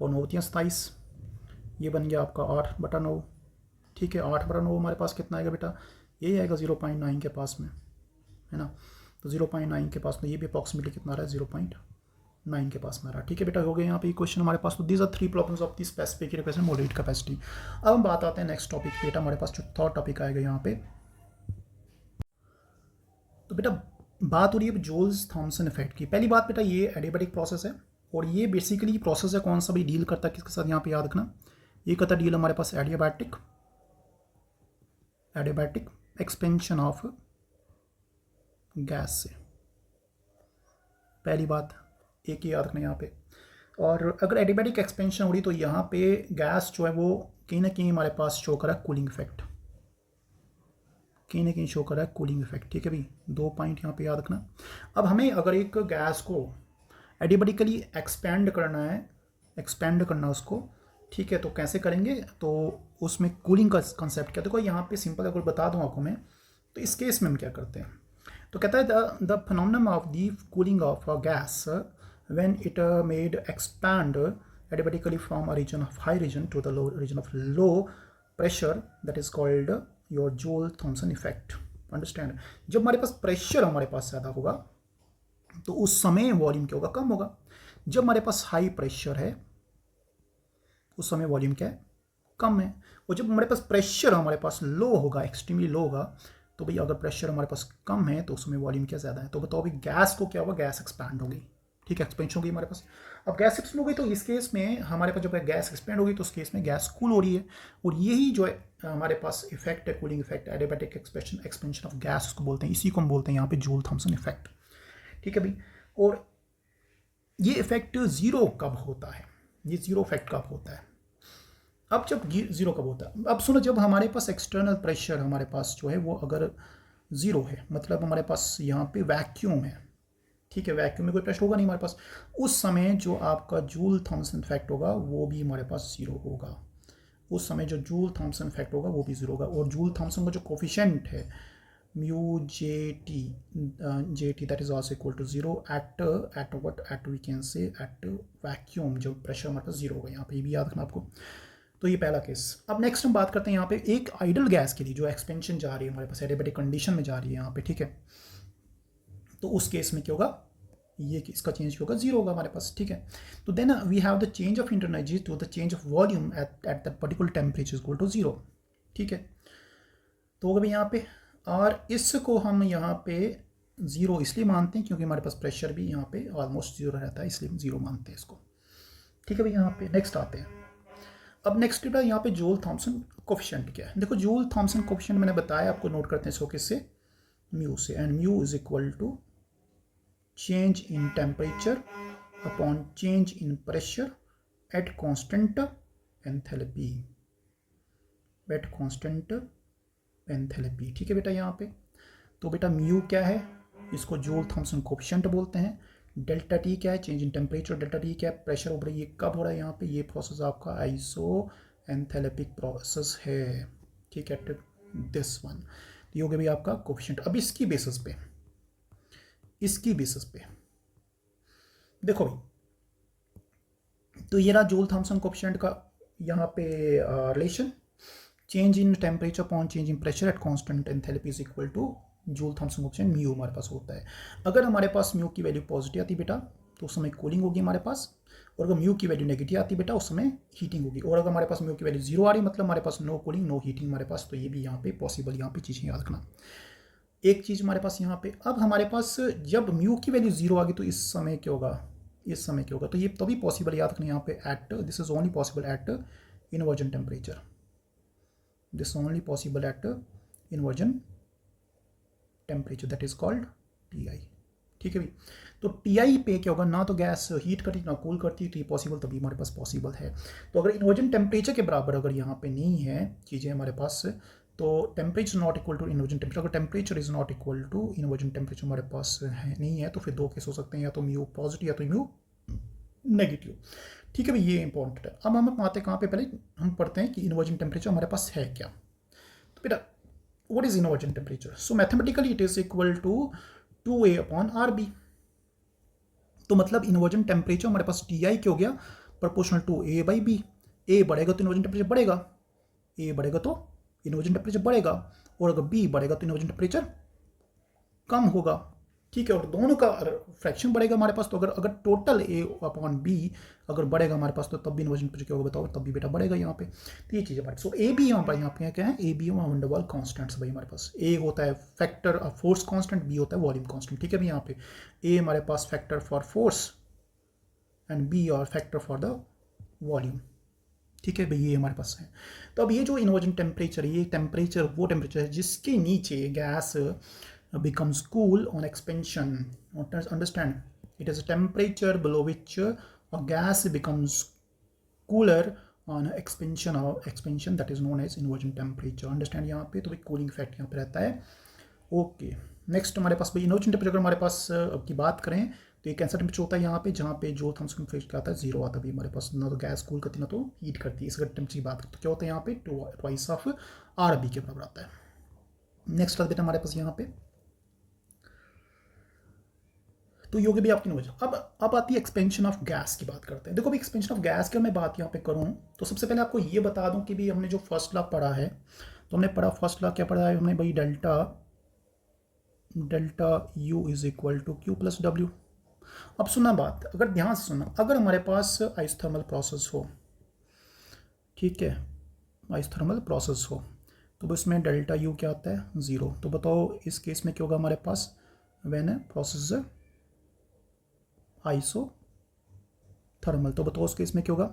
और 9 × 27, ये बन गया आपका 8/9, ठीक है। 8/9 हमारे पास कितना आएगा बेटा, यही आएगा 0.9 के पास में, है ना। तो 0.9 के पास में, ये भी अप्रॉक्सीमेटली कितना आ रहा है 0.9 के पास में आ रहा है, ठीक है बेटा। हो गया यहाँ पे क्वेश्चन हमारे पास। तो these are 3 problems of the specific heat capacity molar heat capacity. अब हम बात आते हैं नेक्स्ट टॉपिक बेटा, हमारे पास जो थर्ड टॉपिक आएगा यहाँ पे। तो बेटा बात हो रही है जूल्स थॉमसन इफेक्ट की। पहली बात बेटा ये एडियाबैटिक प्रोसेस है, और ये बेसिकली प्रोसेस है कौन सा भी डील करता है किसके साथ, यहाँ पे याद रखना, ये करता डील हमारे पास एडियाबैटिक एक्सपेंशन ऑफ गैस से। पहली बात एक ही याद रखना यहाँ पे। और अगर एडियाबैटिक एक्सपेंशन हो रही तो यहाँ पे गैस जो है वो कहीं ना कहीं हमारे पास शो कर रहा है कूलिंग इफेक्ट, कहीं ना कहीं शो कर रहा है कूलिंग इफेक्ट, ठीक है भाई। 2 पॉइंट यहाँ पे याद रखना। अब हमें अगर एक गैस को एडियाबैटिकली एक्सपेंड करना उसको, ठीक है, तो कैसे करेंगे, तो उसमें कूलिंग का कंसेप्ट क्या, देखो यहाँ पे सिंपल अगर बता दूँ आपको मैं, तो इस केस में हम क्या करते हैं, तो कहता है the phenomenon of the cooling of a gas when it made expand adiabatically from a region of high region to the low region of low pressure, that is called your Joule Thomson effect. Understand, जब हमारे पास pressure हमारे पास ज़्यादा होगा तो उस समय volume क्या होगा, कम होगा। जब हमारे पास हाई प्रेशर है उस समय वॉल्यूम क्या है, कम है। और जब हमारे पास प्रेशर हमारे पास लो होगा, एक्सट्रीमली लो होगा, तो भाई अगर प्रेशर हमारे पास कम है तो उसमें वॉल्यूम क्या ज़्यादा है। तो बताओ भाई गैस को क्या होगा, गैस एक्सपैंड होगी, ठीक है, एक्सपेंशन होगी हमारे पास। अब गैस एक्सपेंड हो गई तो इस केस में हमारे पास जब गैस एक्सपेंड होगी तो उस केस में गैस कूल हो रही है, और यही जो है हमारे पास इफेक्ट है, cooling effect, adiabatic expansion of gas उसको बोलते हैं, इसी को हम बोलते हैं यहाँ पे जूल थॉमसन इफेक्ट, ठीक है भाई। और ये इफेक्ट ज़ीरो कब होता है, ये ज़ीरो इफेक्ट कब होता है? अब जब ज़ीरो कब होता है, अब सुनो, जब हमारे पास एक्सटर्नल प्रेशर हमारे पास जो है वो अगर ज़ीरो है, मतलब हमारे पास यहाँ पे वैक्यूम है, ठीक है, वैक्यूम में कोई प्रेशर होगा नहीं हमारे पास, उस समय जो आपका जूल थॉमसन इफेक्ट होगा वो भी हमारे पास ज़ीरो होगा। उस समय जो जूल थॉमसन इफेक्ट होगा वो भी ज़ीरो होगा। और जूल थॉमसन का जो कोफिशिएंट है mu J T that is also equal to zero at what at we can say at vacuum, जो प्रेशर हमारे पास जीरो होगा। यहाँ पे ये भी याद रखना आपको। तो ये पहला केस। अब नेक्स्ट हम बात करते हैं यहाँ पे एक आइडल गैस के लिए जो एक्सपेंशन जा रही है हमारे पास, एडियाबैटिक कंडीशन में जा रही है यहाँ पे, ठीक है। तो उस केस में क्या होगा, ये इसका चेंज क्या होगा, जीरो होगा हमारे पास, ठीक है। तो then we have the change of internal energy to the change of volume at that particular temperature equal to zero, ठीक है। तो होगा भाई यहाँ पे, और इसको हम यहाँ पे ज़ीरो इसलिए मानते हैं क्योंकि हमारे पास प्रेशर भी यहाँ पे ऑलमोस्ट जीरो रहता है, इसलिए हम ज़ीरो मानते हैं इसको, ठीक है भाई। यहाँ पे नेक्स्ट आते हैं। अब नेक्स्ट यहाँ पे जूल थॉमसन कोफिशिएंट क्या है। देखो जूल थॉमसन कोफिशिएंट मैंने बताया आपको, नोट करते हैं इसको किससे, म्यू से। And mu is equal to change in temperature upon change in pressure at constant enthalpy, at constant enthalpy, ठीक है बेटा। यहाँ पे तो बेटा म्यू क्या है, इसको जूल थॉमसन कोफिशिएंट बोलते हैं। डेल्टा टी क्या है, change in temperature. Delta T क्या है, प्रेशर ऊपर। ये कब हो रहा है यहाँ पे, ये प्रोसेस आपका आइसो एंथैल्पिक प्रोसेस है, ठीक है, दिस वन। ये हो गया भाई आपका कोफिशिएंट। अब इसकी बेसिस पे, इसकी बेसिस पे देखो भाई, तो ये रहा जूल थॉमसन कोफिशिएंट का यहाँ पे relation, change in temperature upon change in pressure at constant enthalpy is equal to Joule Thomson coefficient mu हमारे पास होता है। अगर हमारे पास म्यू की वैल्यू पॉजिटिव आती बेटा तो उस समय कूलिंग होगी हमारे पास, और अगर म्यू की वैल्यू नेगेटिव आती बेटा उस समय हीटिंग होगी। और अगर हमारे पास म्यू की वैल्यू जीरो आ रही मतलब हमारे पास नो कूलिंग नो हीटिंग हमारे पास। तो ये भी यहाँ पे पॉसिबल, यहाँ पे चीज़ें याद रखना। एक चीज़ हमारे पास यहाँ पे, अब हमारे पास जब म्यू की वैल्यू जीरो आ गई तो इस समय क्या होगा, इस समय क्या होगा, तो ये तभी पॉसिबल याद रखना यहाँ पे, at this is only possible at inversion temperature, this only possible at inversion temperature that is called T I, ठीक है भाई। तो टी पे क्या होगा, ना तो गैस हीट करती ना कूल करती, तो ये पॉसिबल तभी हमारे पास पॉसिबल है। तो अगर इन्वर्जन टेम्परेचर के बराबर अगर यहाँ पे नहीं है चीज़ें हमारे पास, तो temperature not equal to inversion temperature, अगर temperature is not equal to inversion temperature हमारे पास है नहीं है, तो फिर दो केस हो सकते हैं, या तो म्यू पॉजिटिव या तो म्यू नेगेटिव, ठीक है भाई। ये इंपॉर्टेंट है। अब हम आते कहाँ पे, पहले हम पढ़ते हैं कि इन्वर्जन टेम्परेचर हमारे पास है क्या। तो बेटा what is inversion temperature? So mathematically it is equal to 2a upon rb। तो मतलब इन्वर्जन टेम्परेचर हमारे पास टी आई क्या हो गया, proportional to a by b. A बढ़ेगा तो इन्वर्जन टेम्परेचर बढ़ेगा, ए बढ़ेगा तो इन्वर्जन टेम्परेचर बढ़ेगा, और अगर बी बढ़ेगा तो इन्वर्जन टेम्परेचर कम होगा, ठीक है। और दोनों का फ्रैक्शन बढ़ेगा हमारे पास, तो अगर अगर टोटल ए अपॉन बी अगर बढ़ेगा हमारे पास, तो तब भी इन्वर्जन टेम्परेचर क्या होगा बताओ, तब भी बेटा बढ़ेगा यहाँ पे। तो ये चीज़ है हमारे। सो ए बी यहाँ पे क्या है, A B one double constants भाई हमारे पास। ए होता है फैक्टर फोर्स कॉन्स्टेंट, बी होता है वॉल्यूम कॉन्स्टेंट, ठीक है भाई। यहाँ पे ए हमारे पास factor for force and b और फैक्टर फॉर द वॉल्यूम, ठीक है भाई, ये हमारे पास है। तो अब ये जो इन्वर्जन टेम्परेचर है, ये टेम्परेचर वो टेम्परेचर है जिसके नीचे gas becomes cool on expansion. Understand? It is a temperature below which a gas becomes cooler on expansion or expansion that is known as inversion temperature. Understand? यहाँ पे तो भाई कूलिंग इफेक्ट यहाँ पे रहता है। ओके नेक्स्ट हमारे पास भाई इन्वर्जन टेम्परेचर अगर हमारे पास अब की बात करें तो ये कैंसर टेम्परेचर होता है यहाँ पे, जहाँ पे जो थॉमसन इफेक्ट आता है जीरो आता है भाई हमारे पास, ना तो गैस कूल करती ना तो हीट करती है। इस अगर टेम्परेचर की बात करें तो क्या होता है यहाँ पे, ट्वाइस ऑफ आर बी के बराबर आता है। नेक्स्ट आता बेटा हमारे पास यहाँ पे, तो योगी भी आपकी वजह। अब आती है एक्सपेंशन ऑफ गैस की बात करते हैं। देखो भी एक्सपेंशन ऑफ गैस की मैं बात यहाँ पे करूँ तो सबसे पहले आपको ये बता दूँ कि भी हमने जो फर्स्ट लॉ पढ़ा है, तो हमने पढ़ा फर्स्ट लॉ क्या पढ़ा है हमने भाई, delta U is equal to Q plus W. अब सुना बात, अगर ध्यान से सुना, अगर हमारे पास आइसोथर्मल प्रोसेस हो, ठीक है, आइसोथर्मल प्रोसेस हो, तो उसमें डेल्टा यू क्या आता है, ज़ीरो। तो बताओ इस केस में क्या होगा हमारे पास, व्हेन प्रोसेस आइसोथर्मल, तो बताओ उस केस में क्या होगा।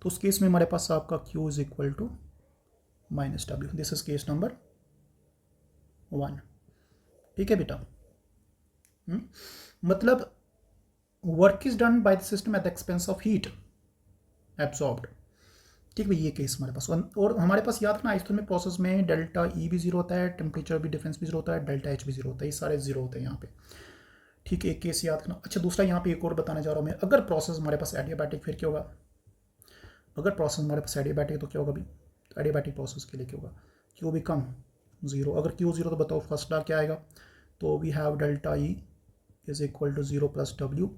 तो उस केस में हमारे पास आपका Q is equal to minus W. This is case number 1, ठीक है बेटा। मतलब work is done by the system at the expense of heat absorbed. ठीक है, ये केस हमारे पास। और हमारे पास याद रखना आइसोथर्मल प्रोसेस में डेल्टा ई भी जीरो होता है, टेम्परेचर भी डिफरेंस भी जीरो होता है, डेल्टा एच भी जीरो होता है, ये सारे जीरो होते हैं यहाँ पे। ठीक है, एक केस याद रखना। अच्छा, दूसरा यहाँ पे एक और बताने जा रहा हूँ मैं। अगर प्रोसेस हमारे पास एडियाबैटिक, फिर क्या होगा? अगर प्रोसेस हमारे पास एडियाबैटिक तो क्या होगा? तो एडियाबैटिक प्रोसेस के लिए क्या होगा? क्यू भी कम जीरो। अगर क्यू जीरो तो बताओ फर्स्ट लॉ क्या आएगा? तो we have delta E is equal to zero plus W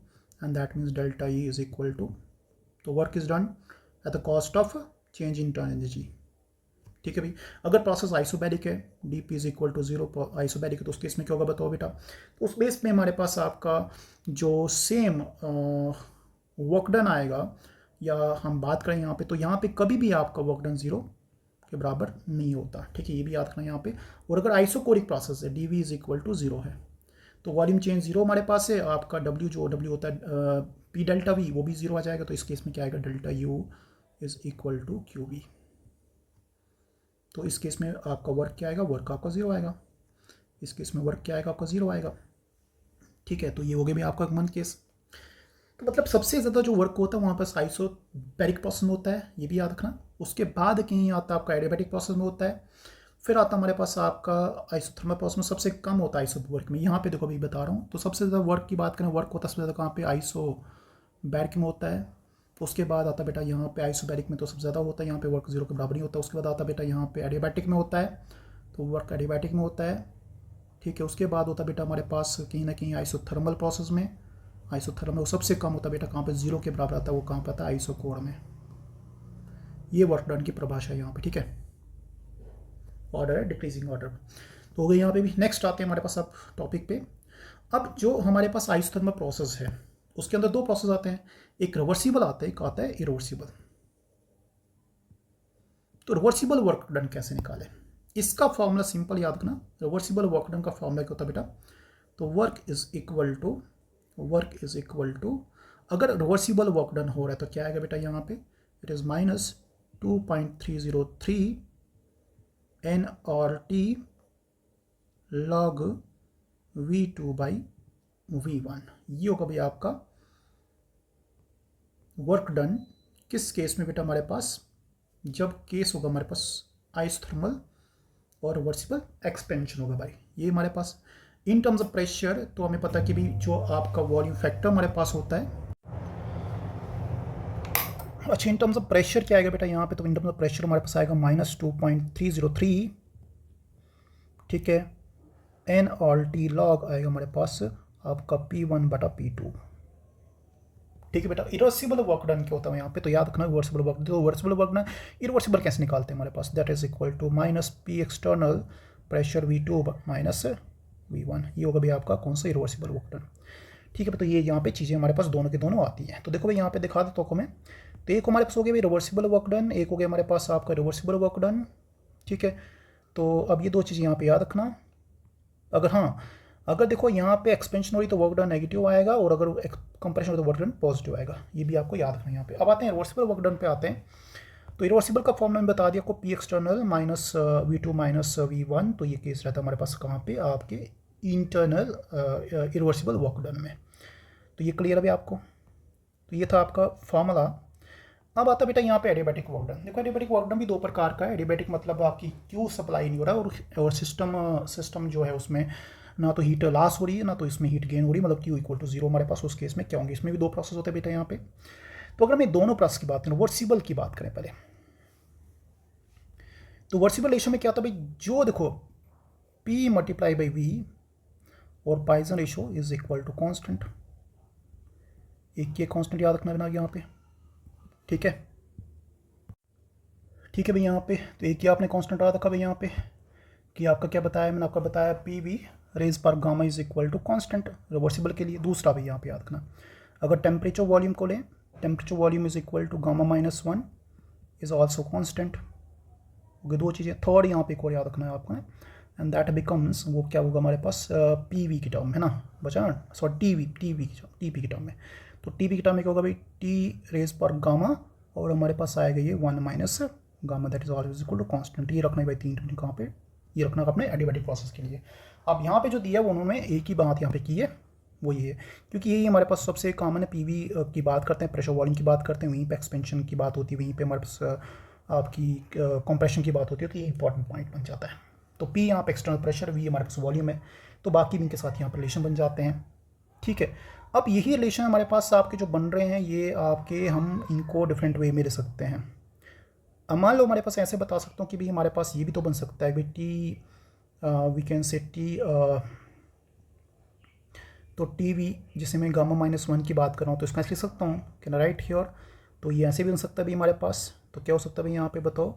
and that means delta E is equal to, तो work is done at the cost of change in turn energy. ठीक है भाई। अगर process isobaric है, D P is equal to zero isobaric है, तो उस case में क्या होगा बताओ बेटा? तो उस बेस में हमारे पास आपका जो सेम वर्क डन आएगा, या हम बात करें यहाँ पे, तो यहाँ पे कभी भी आपका वर्क डन जीरो के बराबर नहीं होता। ठीक है, ये भी याद रखना यहाँ पे। और अगर आइसोकोरिक प्रोसेस है, D V is equal to zero है, तो वॉल्यूम चेंज जीरो हमारे पास है। आपका डब्ल्यू जो डब्ल्यू होता है पी डेल्टा वी, वो भी जीरो आ जाएगा। तो इस केस में क्या आएगा? Delta U is equal to Q V. तो इस केस में आपका वर्क क्या आएगा? वर्क आपका जीरो आएगा। इस केस में वर्क क्या आएगा? आपका जीरो आएगा। ठीक है, तो ये हो गया भी आपका वन केस। तो मतलब सबसे ज़्यादा जो वर्क होता है वहाँ पर आइसोबैरिक प्रोसेस में होता है, ये भी याद रखना। उसके बाद कहीं आता है आपका एडियाबैटिक प्रोसेस में होता है। फिर आता हमारे पास आपका आइसोथर्मल प्रोसेस में सबसे कम होता है आइसो वर्क में। यहाँ पे देखो अभी बता रहा हूँ, तो सबसे ज़्यादा वर्क की बात करें, वर्क होता है सबसे ज़्यादा कहाँ पे? आइसोबैरिक में होता है। उसके बाद आता बेटा यहाँ पे आइसोबैरिक में तो सबसे ज़्यादा होता है, यहाँ पे वर्क जीरो के बराबर नहीं होता। उसके बाद आता बेटा यहाँ पे एडियाबैटिक में होता है, तो वर्क एडियाबैटिक में होता है। ठीक है, उसके बाद होता बेटा हमारे पास कहीं ना कहीं आइसोथर्मल प्रोसेस में। आइसोथर्मल वो सबसे कम होता है बेटा, कहाँ पे? जीरो के बराबर आता है, वो कहाँ पर आता है? आइसोकोर में। ये वर्क डन की परिभाषा है यहाँ पे। ठीक है, ऑर्डर है डिक्रीजिंग ऑर्डर। तो हो गई यहाँ पे भी। नेक्स्ट आते हैं हमारे पास अब टॉपिक पे। अब जो हमारे पास आइसोथर्मल प्रोसेस है, उसके अंदर दो प्रोसेस आते हैं, एक रिवर्सिबल आता है, एक आता है इरिवर्सिबल। तो रिवर्सिबल वर्क डन कैसे निकालें? इसका फॉर्मूला सिंपल याद रखना। रिवर्सिबल वर्क डन का फॉर्मूला क्या होता है बेटा? तो वर्क इज इक्वल टू, अगर रिवर्सिबल वर्क डन हो रहा है तो क्या आएगा बेटा यहाँ पे? इट इज माइनस 2.303 एन और T log V2 by V1। ये होगा भाई आपका वर्क डन। किस केस में बेटा? हमारे पास जब केस होगा हमारे पास आइसोथर्मल और रिवर्सिबल एक्सपेंशन होगा भाई। ये हमारे पास इन टर्म्स ऑफ प्रेशर, तो हमें पता कि भी जो आपका वॉल्यूम फैक्टर हमारे पास होता है। अच्छा, इन टर्म्स ऑफ प्रेशर क्या आएगा बेटा यहाँ पे? तो इन टर्म्स ऑफ प्रेशर हमारे पास आएगा -2.303। ठीक है, एन और टी लॉग आएगा हमारे पास आपका P1 बटा P2। ठीक है बेटा। इरिवर्सिबल वर्क डन क्या होता है यहाँ पे? तो याद रखना रिवर्सिबल वर्क। तो रिवर्सिबल वर्क डन, इरिवर्सिबल कैसे निकालते हैं हमारे पास? That is equal to minus P external pressure V2 minus V1। ये होगा भाई आपका कौन सा? Irreversible work done. ठीक है, तो ये यहाँ पे चीज़ें हमारे पास दोनों के दोनों आती हैं। तो देखो भाई यहाँ पे दिखा देता हूँ मैं। तो एक हमारे पास हो गया भाई रिवर्सिबल वर्क डन, एक हो गया हमारे पास आपका रिवर्सिबल वर्क डन। ठीक है, तो अब ये दो चीज़ें यहाँ पे याद रखना। अगर देखो यहाँ पे एक्सपेंशन हो रही तो वर्क डन नेगेटिव आएगा, और अगर कंप्रेशन हो तो वर्क डन पॉजिटिव आएगा। ये भी आपको याद रखना यहाँ पे। अब आते हैं रिवर्सिबल वर्क डन पे आते हैं। तो रिवर्सिबल का फॉर्मूला बता दिया आपको, P external minus V2 minus V1। तो ये केस रहता है हमारे पास कहाँ पे? आपके इंटरनल रिवर्सिबल वर्क डन में। तो ये क्लियर है भाई आपको? तो ये था आपका फॉर्मूला। अब आता बेटा यहाँ पे एडियाबैटिक वर्क डन। देखो एडियाबैटिक वर्क डन भी दो प्रकार का है। एडियाबैटिक मतलब आपकी क्यू सप्लाई नहीं हो रहा, और सिस्टम जो है उसमें ना तो हीट लॉस हो रही है, ना तो इसमें हीट गेन हो रही है, मतलब क्यू इक्वल टू जीरो हमारे पास। उस केस में क्या होंगे? इसमें भी दो प्रोसेस होते हैं बेटा यहाँ पे। तो अगर मैं दोनों प्रोसेस की बात करें, रिवर्सिबल की बात करें पहले, तो रिवर्सिबल रेशियो में क्या होता है भाई? जो देखो P मल्टीप्लाई बाई V और Poisson ratio is equal to constant. एक ये कॉन्स्टेंट याद रखना यहाँ पे। ठीक है, ठीक है भाई यहाँ पे। तो एक ही आपने कांस्टेंट याद रखा भाई यहाँ पे कि आपका क्या बताया मैंने? आपका बताया पी वी रेज पर gamma is equal to constant reversible के लिए। दूसरा भाई यहाँ पे याद रखना, अगर टेम्परेचर वॉल्यूम को लें, temperature volume is equal to gamma -1 is also constant. दो चीज़ें। थर्ड यहाँ पे एक और याद रखना है आपको, एंड दैट बिकम्स, वो क्या होगा हमारे पास? पी वी की टर्म है ना, बचा ना, सॉरी टी पी की टर्म में। तो टी पी की टर्म में क्या होगा भाई? टी रेज पर गामा, और हमारे पास आएगा ये 1 minus gamma, that is always equal to constant. ये रखना है भाई तीन टर्म कहाँ पे? ये रखना अपने एडियाबैटिक प्रोसेस के लिए। अब यहाँ पे जो दिया है वो उन्होंने एक ही बात यहाँ पे की है, वो ये है, क्योंकि यही हमारे पास सबसे कॉमन है। पीवी की बात करते हैं, प्रेशर वॉल्यूम की बात करते हैं, वहीं पे एक्सपेंशन की बात होती है, वहीं पे हमारे पास आपकी कंप्रेशन की बात होती है, तो ये इंपॉर्टेंट पॉइंट बन जाता है। तो पी यहाँ पे एक्सटर्नल प्रेशर, वी हमारे पास वॉल्यूम है, तो बाकी भी इनके साथ यहाँ पर रिलेशन बन जाते हैं। ठीक है, अब यही रिलेशन हमारे पास आपके जो बन रहे हैं, ये आपके हम इनको डिफरेंट वे में ले सकते हैं। अब मान लो हमारे पास ऐसे बता सकता हूँ कि भाई हमारे पास ये भी तो बन सकता है, भाई टी वी कैन से टी, तो टी वी जिसे मैं गामा -1 की बात कर रहा हूँ, तो इसका ऐसे लिख सकता हूँ, कैन राइट हियर। तो ये ऐसे भी बन सकता है भाई हमारे पास। तो क्या हो सकता है भाई यहाँ पे बताओ,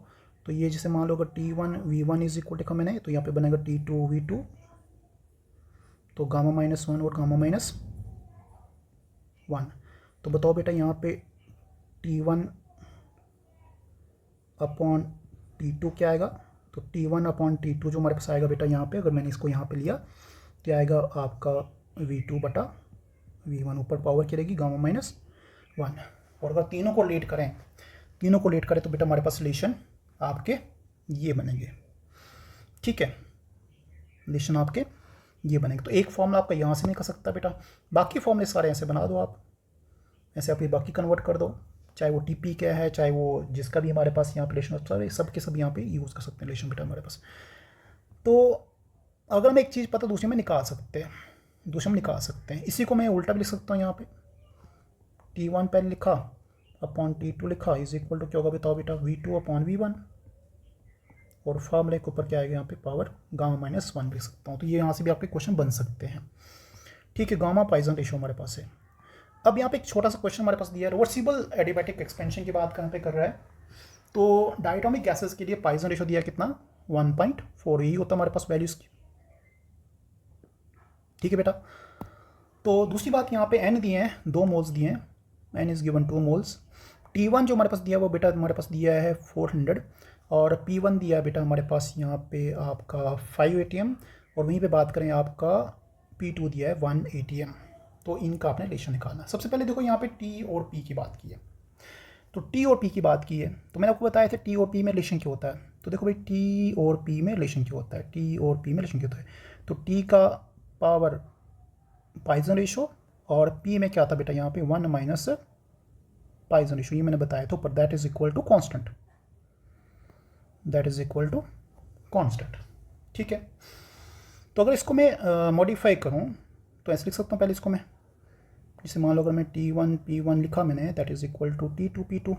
तो ये जैसे मान लो अगर T1 V1 इज इक्वल लिखा मैंने, तो यहाँ पे बनेगा T2 V2, तो गामा -1 और गामा -1। तो बताओ बेटा यहाँ पे T1 अपॉन T2 क्या आएगा, तो T1 अपॉन T2 जो हमारे पास आएगा बेटा यहाँ पे, अगर मैंने इसको यहाँ पे लिया, तो आएगा आपका V2 बटा V1, ऊपर पावर क्या रहेगी गामा -1। और अगर तीनों को लेट करें तो बेटा हमारे पास रिलेशन आपके ये बनेंगे। ठीक है, रिलेशन आपके ये बनेंगे। तो एक फॉर्मूला आपका यहाँ से निकल सकता है बेटा, बाकी फॉर्मूले सारे ऐसे बना दो आप, ऐसे आप ये बाकी कन्वर्ट कर दो, चाहे वो टीपी क्या है, चाहे वो जिसका भी हमारे पास यहाँ पे रिलेशन होता है, सब के सब यहाँ पे यूज़ कर सकते हैं रिलेशन बेटा हमारे पास। तो अगर हमें एक चीज़ पता दूसरे में निकाल सकते हैं, इसी को मैं उल्टा भी लिख सकता हूँ। यहाँ पे T1 पहले लिखा अपॉन T2 लिखा इज इक्वल टू क्या होगा बताओ बेटा, V2 अपॉन V1, और फॉर्मूले के ऊपर क्या आएगा यहाँ पे पावर गामा -1 लिख सकता हूँ। तो ये यहाँ से भी आपके क्वेश्चन बन सकते हैं। ठीक है, गामा पॉइसन रेशियो हमारे पास है। अब यहाँ पे एक छोटा सा क्वेश्चन हमारे पास दिया है, रिवर्सिबल एडियाबैटिक एक्सपेंशन की बात कहाँ पे कर रहा है। तो डायटोमिक गैसेस के लिए पॉइसन रेशियो दिया कितना, 1.4, यही होता है हमारे पास वैल्यूज की। ठीक है बेटा, तो दूसरी बात यहाँ पे n दिए हैं, 2 मोल्स दिए हैं, n is given 2 moles. T1 जो हमारे पास दिया वो बेटा हमारे पास दिया है 400, और P1 दिया है बेटा हमारे पास यहाँ पे आपका 5 ATM, और वहीं पे बात करें आपका P2 दिया है 1 ATM। तो इनका आपने रिलेशन निकालना है। सबसे पहले देखो यहाँ पे T और P की बात की है, तो T और P की बात की है, तो मैंने आपको बताया था T और P में रिलेशन क्या होता है। तो देखो भाई T और P में रिलेशन क्या होता है, तो T का पावर पॉइसन रेशो, और P में क्या था बेटा यहाँ पे 1 माइनस पॉइसन रेशो, ये मैंने बताया था ऊपर, that is equal to constant. ठीक है, तो अगर इसको मैं मॉडिफाई करूँ तो ऐसे लिख सकता हूँ पहले इसको मैं, जैसे मान लो अगर मैं T1 P1 लिखा मैंने, that is equal to T2 P2,